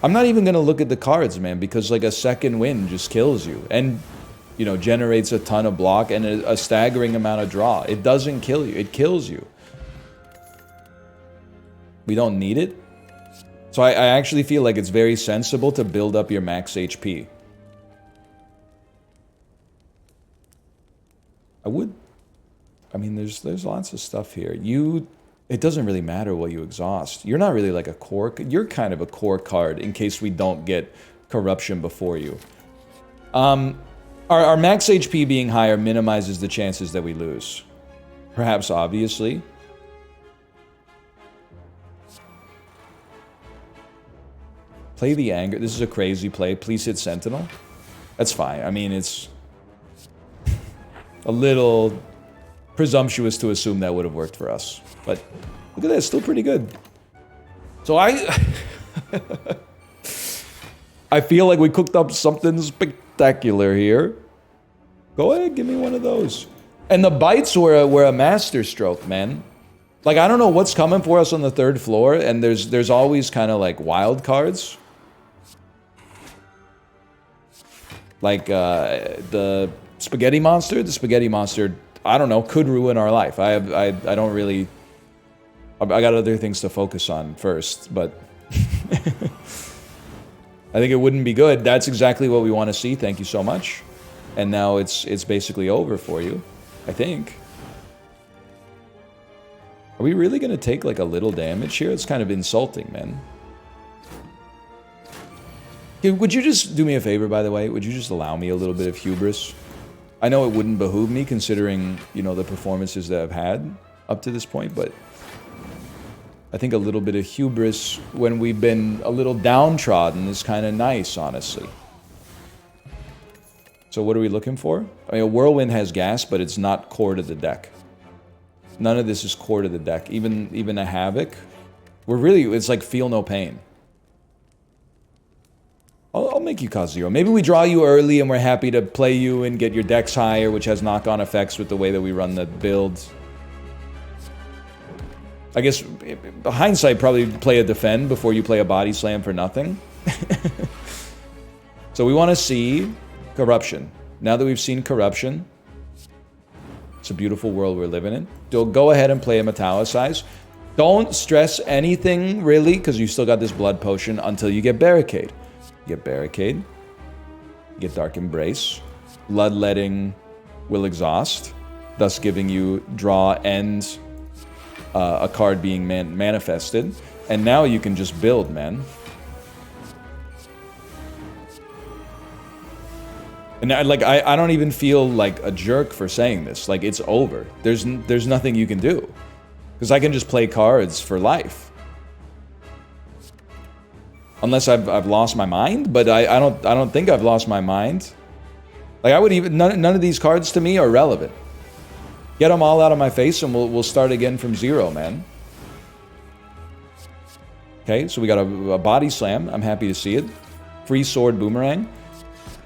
[SPEAKER 1] I'm not even going to look at the cards, man, because like a second win just kills you. And, you know, generates a ton of block and a staggering amount of draw. It doesn't kill you. It kills you. We don't need it. So I actually feel like it's very sensible to build up your max HP. I mean, there's lots of stuff here. It doesn't really matter what you exhaust. You're not really like a core. You're kind of a core card in case we don't get Corruption before you. Our max HP being higher minimizes the chances that we lose. Perhaps obviously. Play the Anger. This is a crazy play. Please hit Sentinel. That's fine. I mean, it's a little presumptuous to assume that would have worked for us. But look at that. It's still pretty good. So I feel like we cooked up something spectacular here. Go ahead. Give me one of those. And the bites were a masterstroke, man. Like, I don't know what's coming for us on the 3rd floor, and there's always kind of like wild cards. Like the Spaghetti Monster. The Spaghetti Monster, I don't know, could ruin our life. I don't really... I got other things to focus on first, but... I think it wouldn't be good. That's exactly what we want to see. Thank you so much. And now it's basically over for you, I think. Are we really going to take like a little damage here? It's kind of insulting, man. Would you just do me a favor, by the way? Would you just allow me a little bit of hubris? I know it wouldn't behoove me considering, you know, the performances that I've had up to this point, but I think a little bit of hubris when we've been a little downtrodden is kind of nice, honestly. So what are we looking for? I mean, a Whirlwind has gas, but it's not core to the deck. None of this is core to the deck. Even a Havoc. It's like feel no pain. I'll make you cost 0. Maybe we draw you early and we're happy to play you and get your decks higher, which has knock-on effects with the way that we run the builds. I guess, hindsight, probably play a defend before you play a body slam for nothing. So we want to see corruption. Now that we've seen corruption, it's a beautiful world we're living in. Go ahead and play a Metallicize. Don't stress anything, really, because you still got this blood potion until you get Barricade. You get Barricade. You get Dark Embrace. Bloodletting will exhaust, thus giving you draw and a card being manifested. And now you can just build, man. And I don't even feel like a jerk for saying this. Like, it's over. There's nothing you can do. Because I can just play cards for life. Unless I've lost my mind, but I don't think I've lost my mind. Like, I would even none of these cards to me are relevant. Get them all out of my face and we'll start again from 0, man. Okay, so we got a body slam. I'm happy to see it. Free sword boomerang.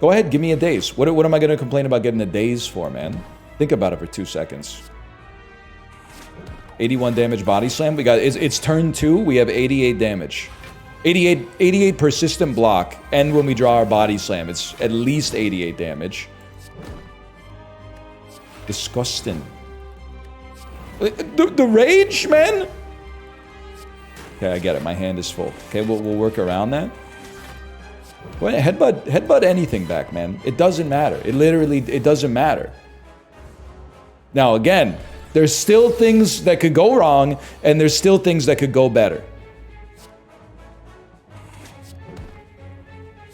[SPEAKER 1] Go ahead, give me a daze. What am I going to complain about getting a daze for, man? Think about it for 2 seconds. 81 damage body slam. We got it's turn 2. We have 88 damage. 88 persistent block, and when we draw our body slam, it's at least 88 damage. Disgusting. The rage, man? Okay, I get it. My hand is full. Okay, we'll work around that. Well, headbutt anything back, man. It doesn't matter. It doesn't matter. Now, again, there's still things that could go wrong, and there's still things that could go better.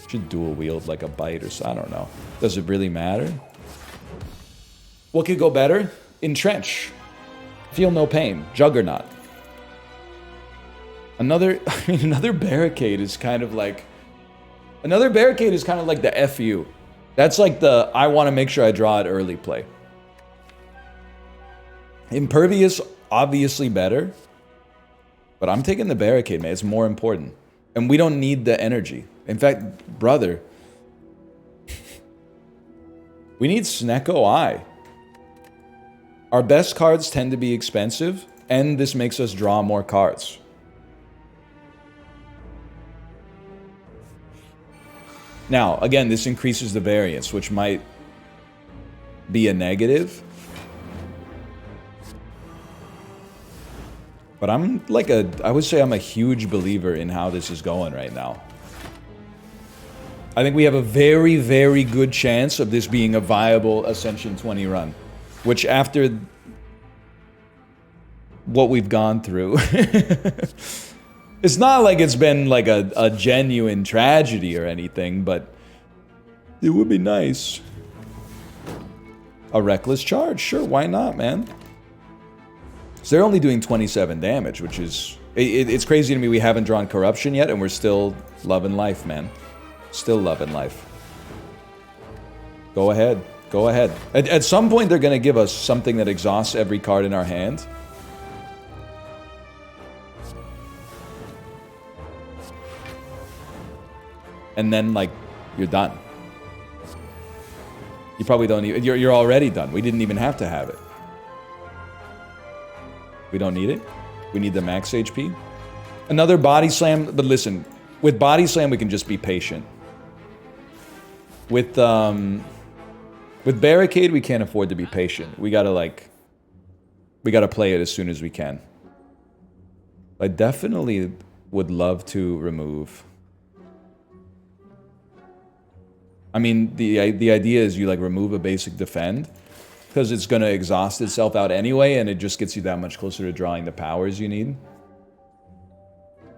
[SPEAKER 1] Should dual wield like a bite or so. I don't know. Does it really matter? What could go better? Entrench. Feel no pain. Juggernaut. Another barricade is kind of like... Another barricade is kind of like the FU. That's like the I want to make sure I draw it early play. Impervious, obviously better. But I'm taking the barricade, man. It's more important. And we don't need the energy. In fact, brother, we need Snecko Eye. Our best cards tend to be expensive, and this makes us draw more cards. Now, again, this increases the variance, which might be a negative. But I would say I'm a huge believer in how this is going right now. I think we have a very, very good chance of this being a viable Ascension 20 run. Which, after what we've gone through, it's not like it's been like a genuine tragedy or anything, but it would be nice. A Reckless Charge, sure, why not, man? So they're only doing 27 damage, which is... It's crazy to me we haven't drawn Corruption yet, and we're still loving life, man. Still loving life. Go ahead. Go ahead. At some point, they're going to give us something that exhausts every card in our hand. And then, like, you're done. You probably don't even... You're already done. We didn't even have to have it. We don't need it. We need the max HP. Another body slam. But listen, with body slam, we can just be patient. With barricade, we can't afford to be patient. We gotta play it as soon as we can. I definitely would love to remove. I mean, the idea is you like remove a basic defend, because it's gonna exhaust itself out anyway, and it just gets you that much closer to drawing the powers you need.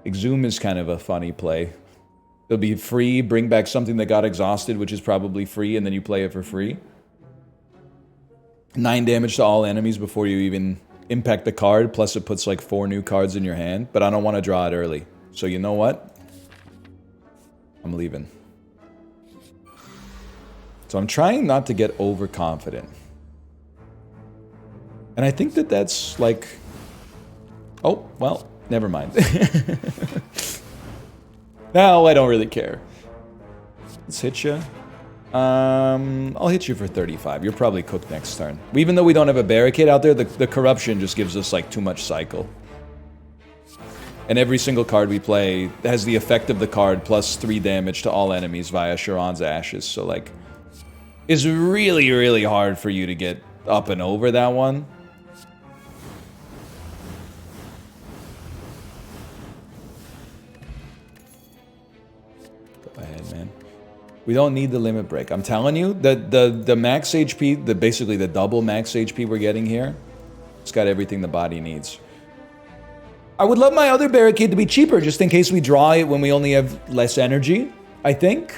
[SPEAKER 1] Exhume is kind of a funny play. It'll be free, bring back something that got exhausted, which is probably free, and then you play it for free. 9 damage to all enemies before you even impact the card, plus it puts like 4 new cards in your hand, but I don't want to draw it early. So you know what? I'm leaving. So I'm trying not to get overconfident. And I think that that's like... Oh, well, never mind. No, I don't really care. Let's hit you. I'll hit you for 35. You're probably cooked next turn. Even though we don't have a barricade out there, the corruption just gives us like too much cycle. And every single card we play has the effect of the card plus 3 damage to all enemies via Sharon's Ashes. So like, it's really, really hard for you to get up and over that one. Go ahead, man. We don't need the limit break. I'm telling you, the max HP, basically the double max HP we're getting here, it's got everything the body needs. I would love my other barricade to be cheaper, just in case we draw it when we only have less energy, I think.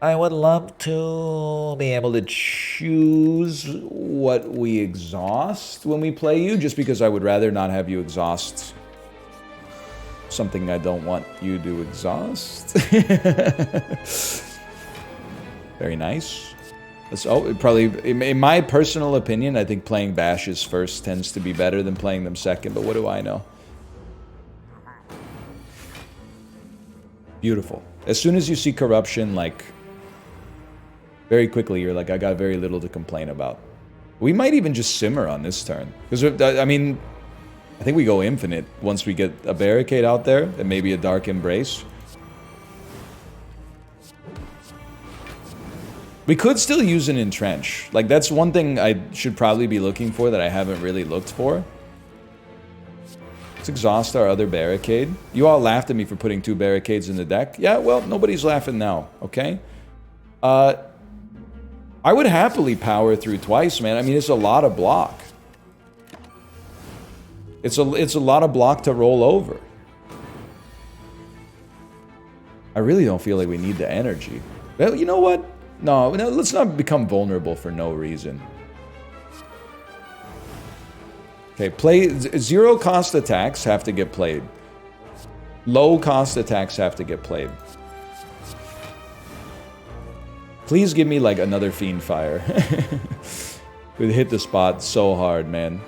[SPEAKER 1] I would love to be able to choose what we exhaust when we play you, just because I would rather not have you exhaust something I don't want you to exhaust. Very nice. In my personal opinion, I think playing bashes first tends to be better than playing them second, but what do I know? Beautiful. As soon as you see corruption, like, very quickly you're like, I got very little to complain about. We might even just simmer on this turn. Because, I mean, I think we go infinite once we get a barricade out there and maybe a dark embrace. We could still use an entrench. Like, that's one thing I should probably be looking for that I haven't really looked for. Let's exhaust our other barricade. You all laughed at me for putting 2 barricades in the deck. Yeah, well, nobody's laughing now, okay? I would happily power through twice, man. I mean, it's a lot of block. It's a lot of block to roll over. I really don't feel like we need the energy. Well, you know what? No, let's not become vulnerable for no reason. Okay, play 0 cost attacks have to get played. Low cost attacks have to get played. Please give me like another Fiend Fire. We'd hit the spot so hard, man.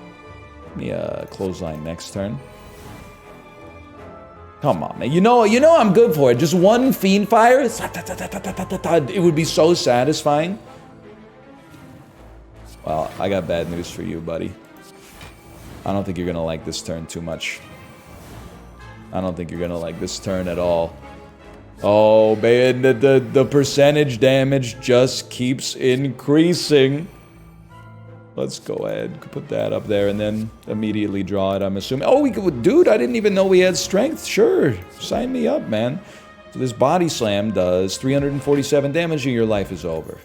[SPEAKER 1] Give me a clothesline next turn. Come on, man. You know I'm good for it. Just one Fiend Fire, it would be so satisfying. Well, I got bad news for you, buddy. I don't think you're gonna like this turn too much. I don't think you're gonna like this turn at all. Oh, man, the percentage damage just keeps increasing. Let's go ahead, put that up there, and then immediately draw it, I'm assuming. Oh, we could, dude, I didn't even know we had strength. Sure, sign me up, man. So this body slam does 347 damage and your life is over.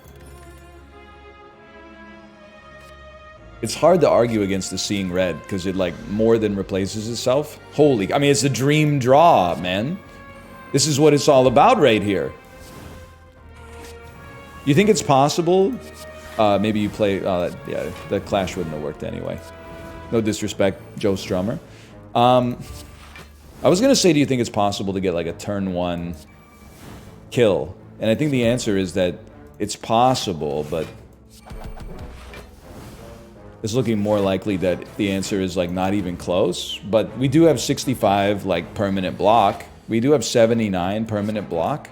[SPEAKER 1] It's hard to argue against the Seeing Red, because it, like, more than replaces itself. Holy, I mean, it's a dream draw, man. This is what it's all about right here. You think it's possible? Maybe you play... yeah, the clash wouldn't have worked anyway. No disrespect, Joe Strummer. I was going to say, do you think it's possible to get, like, a turn 1 kill? And I think the answer is that it's possible, but... it's looking more likely that the answer is, like, not even close. But we do have 65, like, permanent block. We do have 79 permanent block.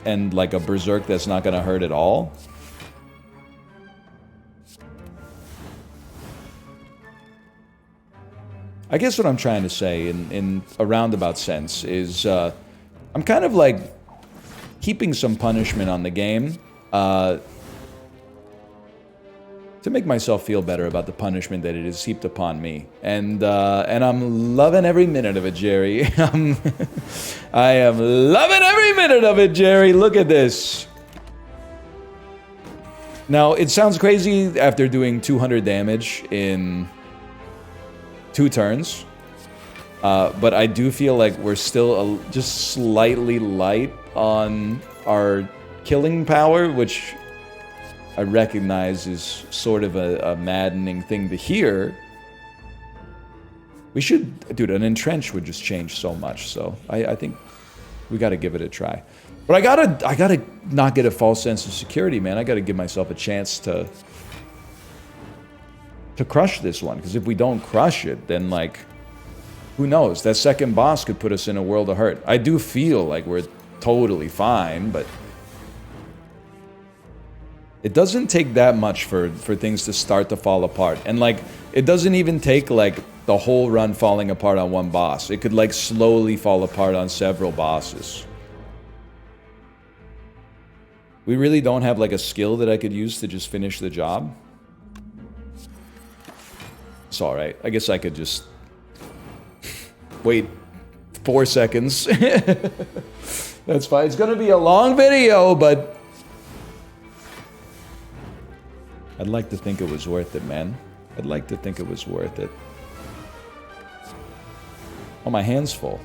[SPEAKER 1] And, like, a Berserk that's not going to hurt at all. I guess what I'm trying to say in a roundabout sense is I'm kind of, like, keeping some punishment on the game to make myself feel better about the punishment that it is heaped upon me. And I'm loving every minute of it, Jerry. I am loving every minute of it, Jerry. Look at this. Now, it sounds crazy after doing 200 damage in 2 turns. But I do feel like we're still just slightly light on our killing power, which I recognize is sort of a maddening thing to hear. We should... Dude, an entrench would just change so much, so I think we gotta give it a try. But I gotta not get a false sense of security, man. I gotta give myself a chance to crush this one, because if we don't crush it, then, like, who knows? That second boss could put us in a world of hurt. I do feel like we're totally fine, but it doesn't take that much for things to start to fall apart. And, like, it doesn't even take, like, the whole run falling apart on one boss. It could, like, slowly fall apart on several bosses. We really don't have, like, a skill that I could use to just finish the job. It's alright. I guess I could just wait 4 seconds. That's fine. It's gonna be a long video, but I'd like to think it was worth it, man. I'd like to think it was worth it. Oh, my hand's full.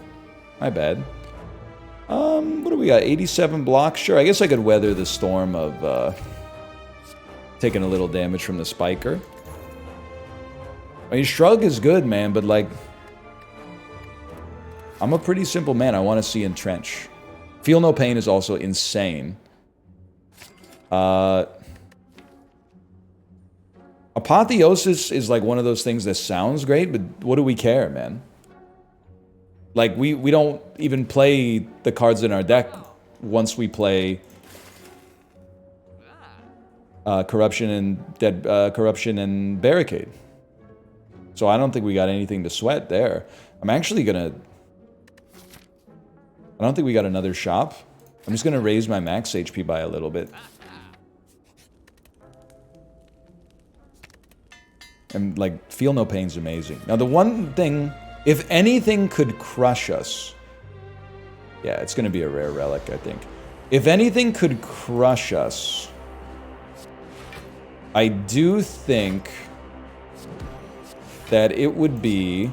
[SPEAKER 1] My bad. What do we got? 87 blocks? Sure, I guess I could weather the storm of taking a little damage from the spiker. I mean, Shrug is good, man, but, like, I'm a pretty simple man. I want to see Entrench. Feel No Pain is also insane. Apotheosis is, like, one of those things that sounds great, but what do we care, man? Like, we don't even play the cards in our deck once we play Corruption and Barricade. So I don't think we got anything to sweat there. I'm actually gonna... I don't think we got another shop. I'm just gonna raise my max HP by a little bit. And, like, Feel No Pain's amazing. Now, the one thing... If anything could crush us... Yeah, it's gonna be a rare relic, I think. If anything could crush us... I do think... that it would be...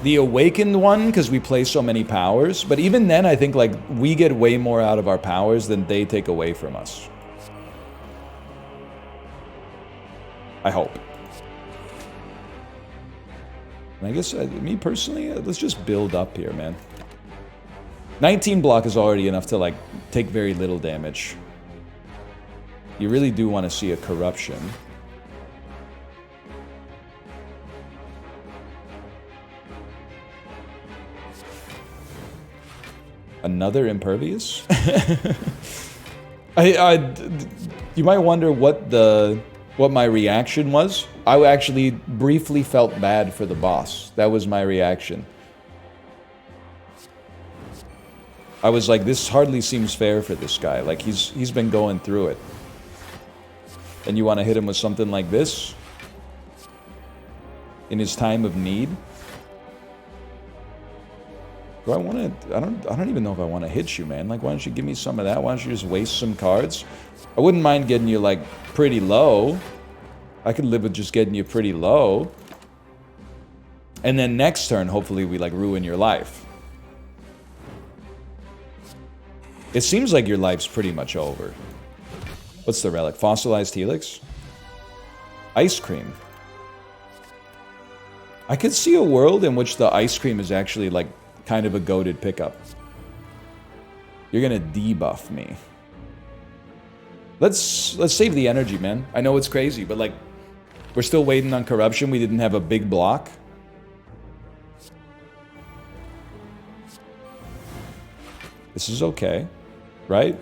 [SPEAKER 1] the Awakened one, because we play so many powers. But even then, I think, like, we get way more out of our powers than they take away from us. I hope. And I guess, me personally, let's just build up here, man. 19 block is already enough to, like, take very little damage. You really do want to see a Corruption. Another Impervious? You might wonder what my reaction was. I actually briefly felt bad for the boss. That was my reaction. I was like, this hardly seems fair for this guy. Like, he's been going through it. And you want to hit him with something like this? In his time of need? Do I want to... I don't even know if I want to hit you, man. Like, why don't you give me some of that? Why don't you just waste some cards? I wouldn't mind getting you, like, pretty low. I could live with just getting you pretty low. And then next turn, hopefully we, like, ruin your life. It seems like your life's pretty much over. What's the relic? Fossilized Helix? Ice Cream. I could see a world in which the Ice Cream is actually, like, kind of a goated pickup. You're gonna debuff me. Let's save the energy, man. I know it's crazy, but, like, we're still waiting on Corruption. We didn't have a big block. This is okay, right?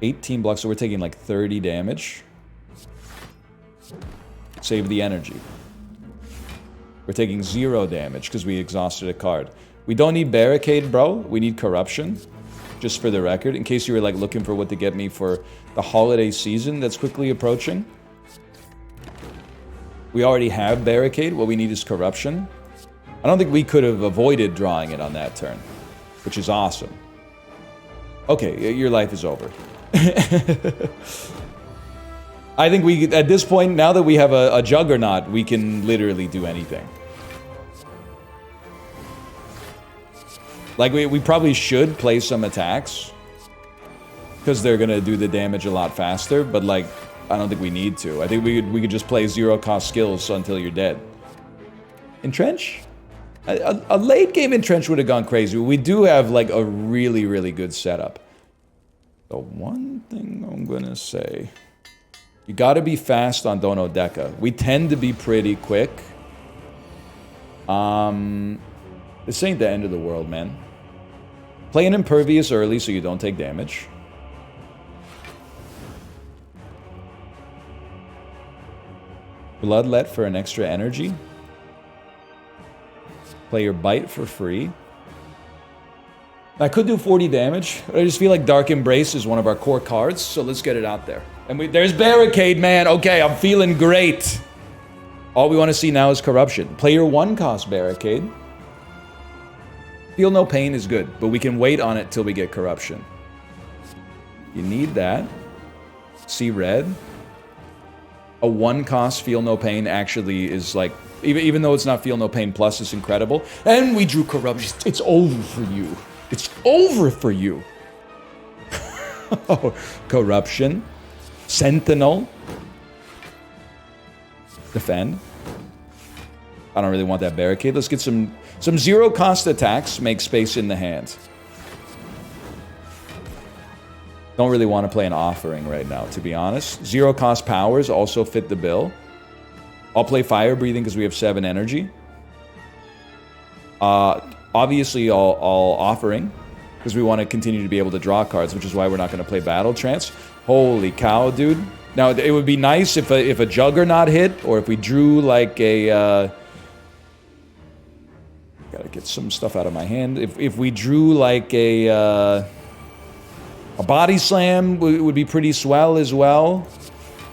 [SPEAKER 1] 18 blocks, so we're taking like 30 damage. Save the energy. We're taking 0 damage because we exhausted a card. We don't need Barricade, bro. We need Corruption. Just for the record, in case you were, like, looking for what to get me for the holiday season that's quickly approaching. We already have Barricade. What we need is Corruption. I don't think we could have avoided drawing it on that turn, which is awesome. Okay, your life is over. I think we, at this point, now that we have a Juggernaut, we can literally do anything. Like, we probably should play some attacks. Because they're gonna do the damage a lot faster, but like, I don't think we need to. I think we could just play zero-cost skills until you're dead. Entrench? A late-game Entrench would have gone crazy. We do have, like, a really, really good setup. The one thing I'm gonna say... You gotta be fast on Dono Deca. We tend to be pretty quick. This ain't the end of the world, man. Play an Impervious early so you don't take damage. Bloodlet for an extra energy. Play your Bite for free. I could do 40 damage, but I just feel like Dark Embrace is one of our core cards, so let's get it out there. And there's Barricade, man. Okay, I'm feeling great. All we want to see now is Corruption. Play your 1-cost Barricade. Feel No Pain is good, but we can wait on it till we get Corruption. You need that. See red. A 1-cost Feel No Pain actually is like, even though it's not Feel No Pain plus, it's incredible. And we drew Corruption. It's over for you. It's over for you. Corruption. Sentinel. Defend. I don't really want that Barricade. Let's get some zero-cost attacks. Make space in the hand. Don't really want to play an Offering right now, to be honest. Zero-cost powers also fit the bill. I'll play Fire Breathing because we have 7 energy. Obviously, I'll Offering because we want to continue to be able to draw cards, which is why we're not going to play Battle Trance. Holy cow, dude. Now, it would be nice if a Juggernaut hit, or if we drew like a... gotta get some stuff out of my hand. If we drew like a Body Slam would be pretty swell as well.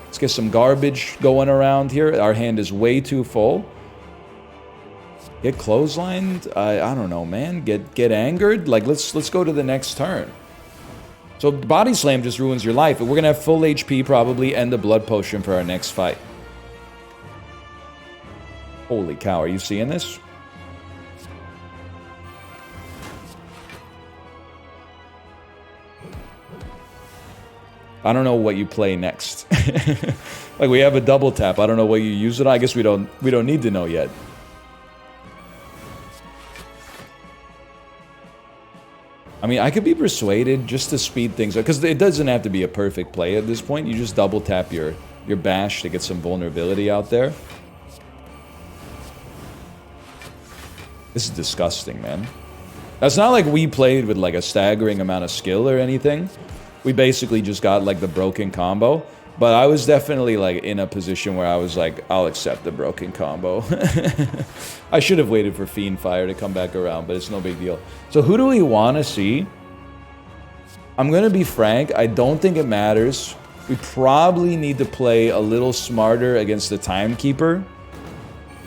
[SPEAKER 1] Let's get some garbage going around here. Our hand is way too full. Get clotheslined? I don't know, man. Get angered? Like, let's go to the next turn. So Body Slam just ruins your life. We're gonna have full HP probably and the Blood Potion for our next fight. Holy cow, are you seeing this? I don't know what you play next. Like, we have a double tap. I don't know what you use it on. I guess we don't need to know yet. I mean, I could be persuaded just to speed things up, because it doesn't have to be a perfect play at this point. You just double tap your bash to get some vulnerability out there. This is disgusting, man. That's not like we played with like a staggering amount of skill or anything. We basically just got like the broken combo. But I was definitely like in a position where I was like, I'll accept the broken combo. I should have waited for Fiend Fire to come back around, but it's no big deal. So who do we want to see? I'm going to be frank. I don't think it matters. We probably need to play a little smarter against the Timekeeper.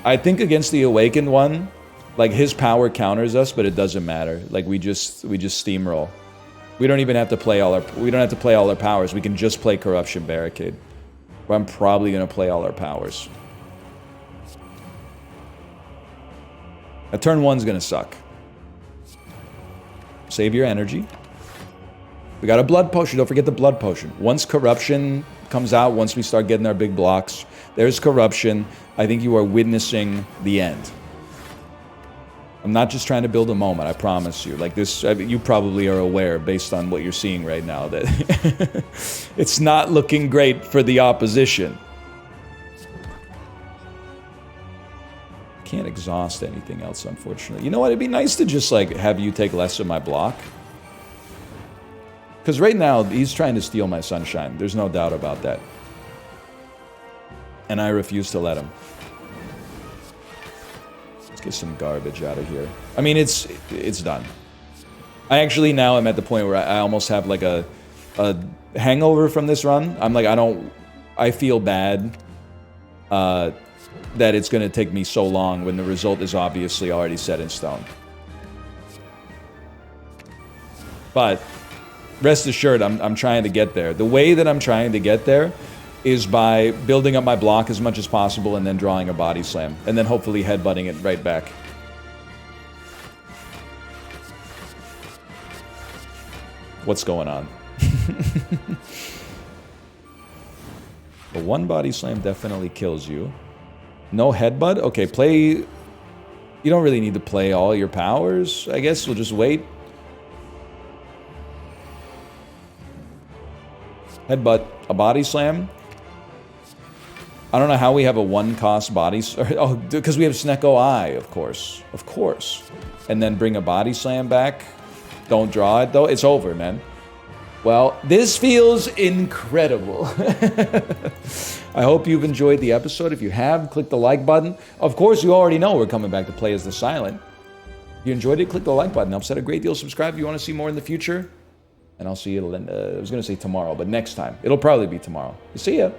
[SPEAKER 1] I think against the Awakened one, like his power counters us, but it doesn't matter. Like we just steamroll. We don't even have to play all our powers. We can just play Corruption Barricade. But I'm probably gonna play all our powers. Now, turn 1's gonna suck. Save your energy. We got a Blood Potion. Don't forget the Blood Potion. Once Corruption comes out, once we start getting our big blocks, there's Corruption. I think you are witnessing the end. I'm not just trying to build a moment, I promise you. Like this, I mean, you probably are aware, based on what you're seeing right now, that it's not looking great for the opposition. Can't exhaust anything else, unfortunately. You know what? It'd be nice to just, like, have you take less of my block. Because right now, he's trying to steal my sunshine. There's no doubt about that. And I refuse to let him. Get some garbage out of here. I mean, it's done. I actually now am at the point where I almost have like a hangover from this run. I'm like, I feel bad that it's going to take me so long when the result is obviously already set in stone. But rest assured, I'm trying to get there. The way that I'm trying to get there is by building up my block as much as possible and then drawing a body slam. And then hopefully headbutting it right back. What's going on? The one body slam definitely kills you. No headbutt? Okay, play... You don't really need to play all your powers. I guess we'll just wait. Headbutt. A body slam. I don't know how we have a one-cost body... Oh, because we have Snecko Eye, of course. Of course. And then bring a body slam back. Don't draw it, though. It's over, man. Well, this feels incredible. I hope you've enjoyed the episode. If you have, click the like button. Of course, you already know we're coming back to play as the Silent. If you enjoyed it, click the like button. Helps out a great deal. Subscribe if you want to see more in the future. And I'll see you, I was going to say tomorrow, but next time. It'll probably be tomorrow. See ya.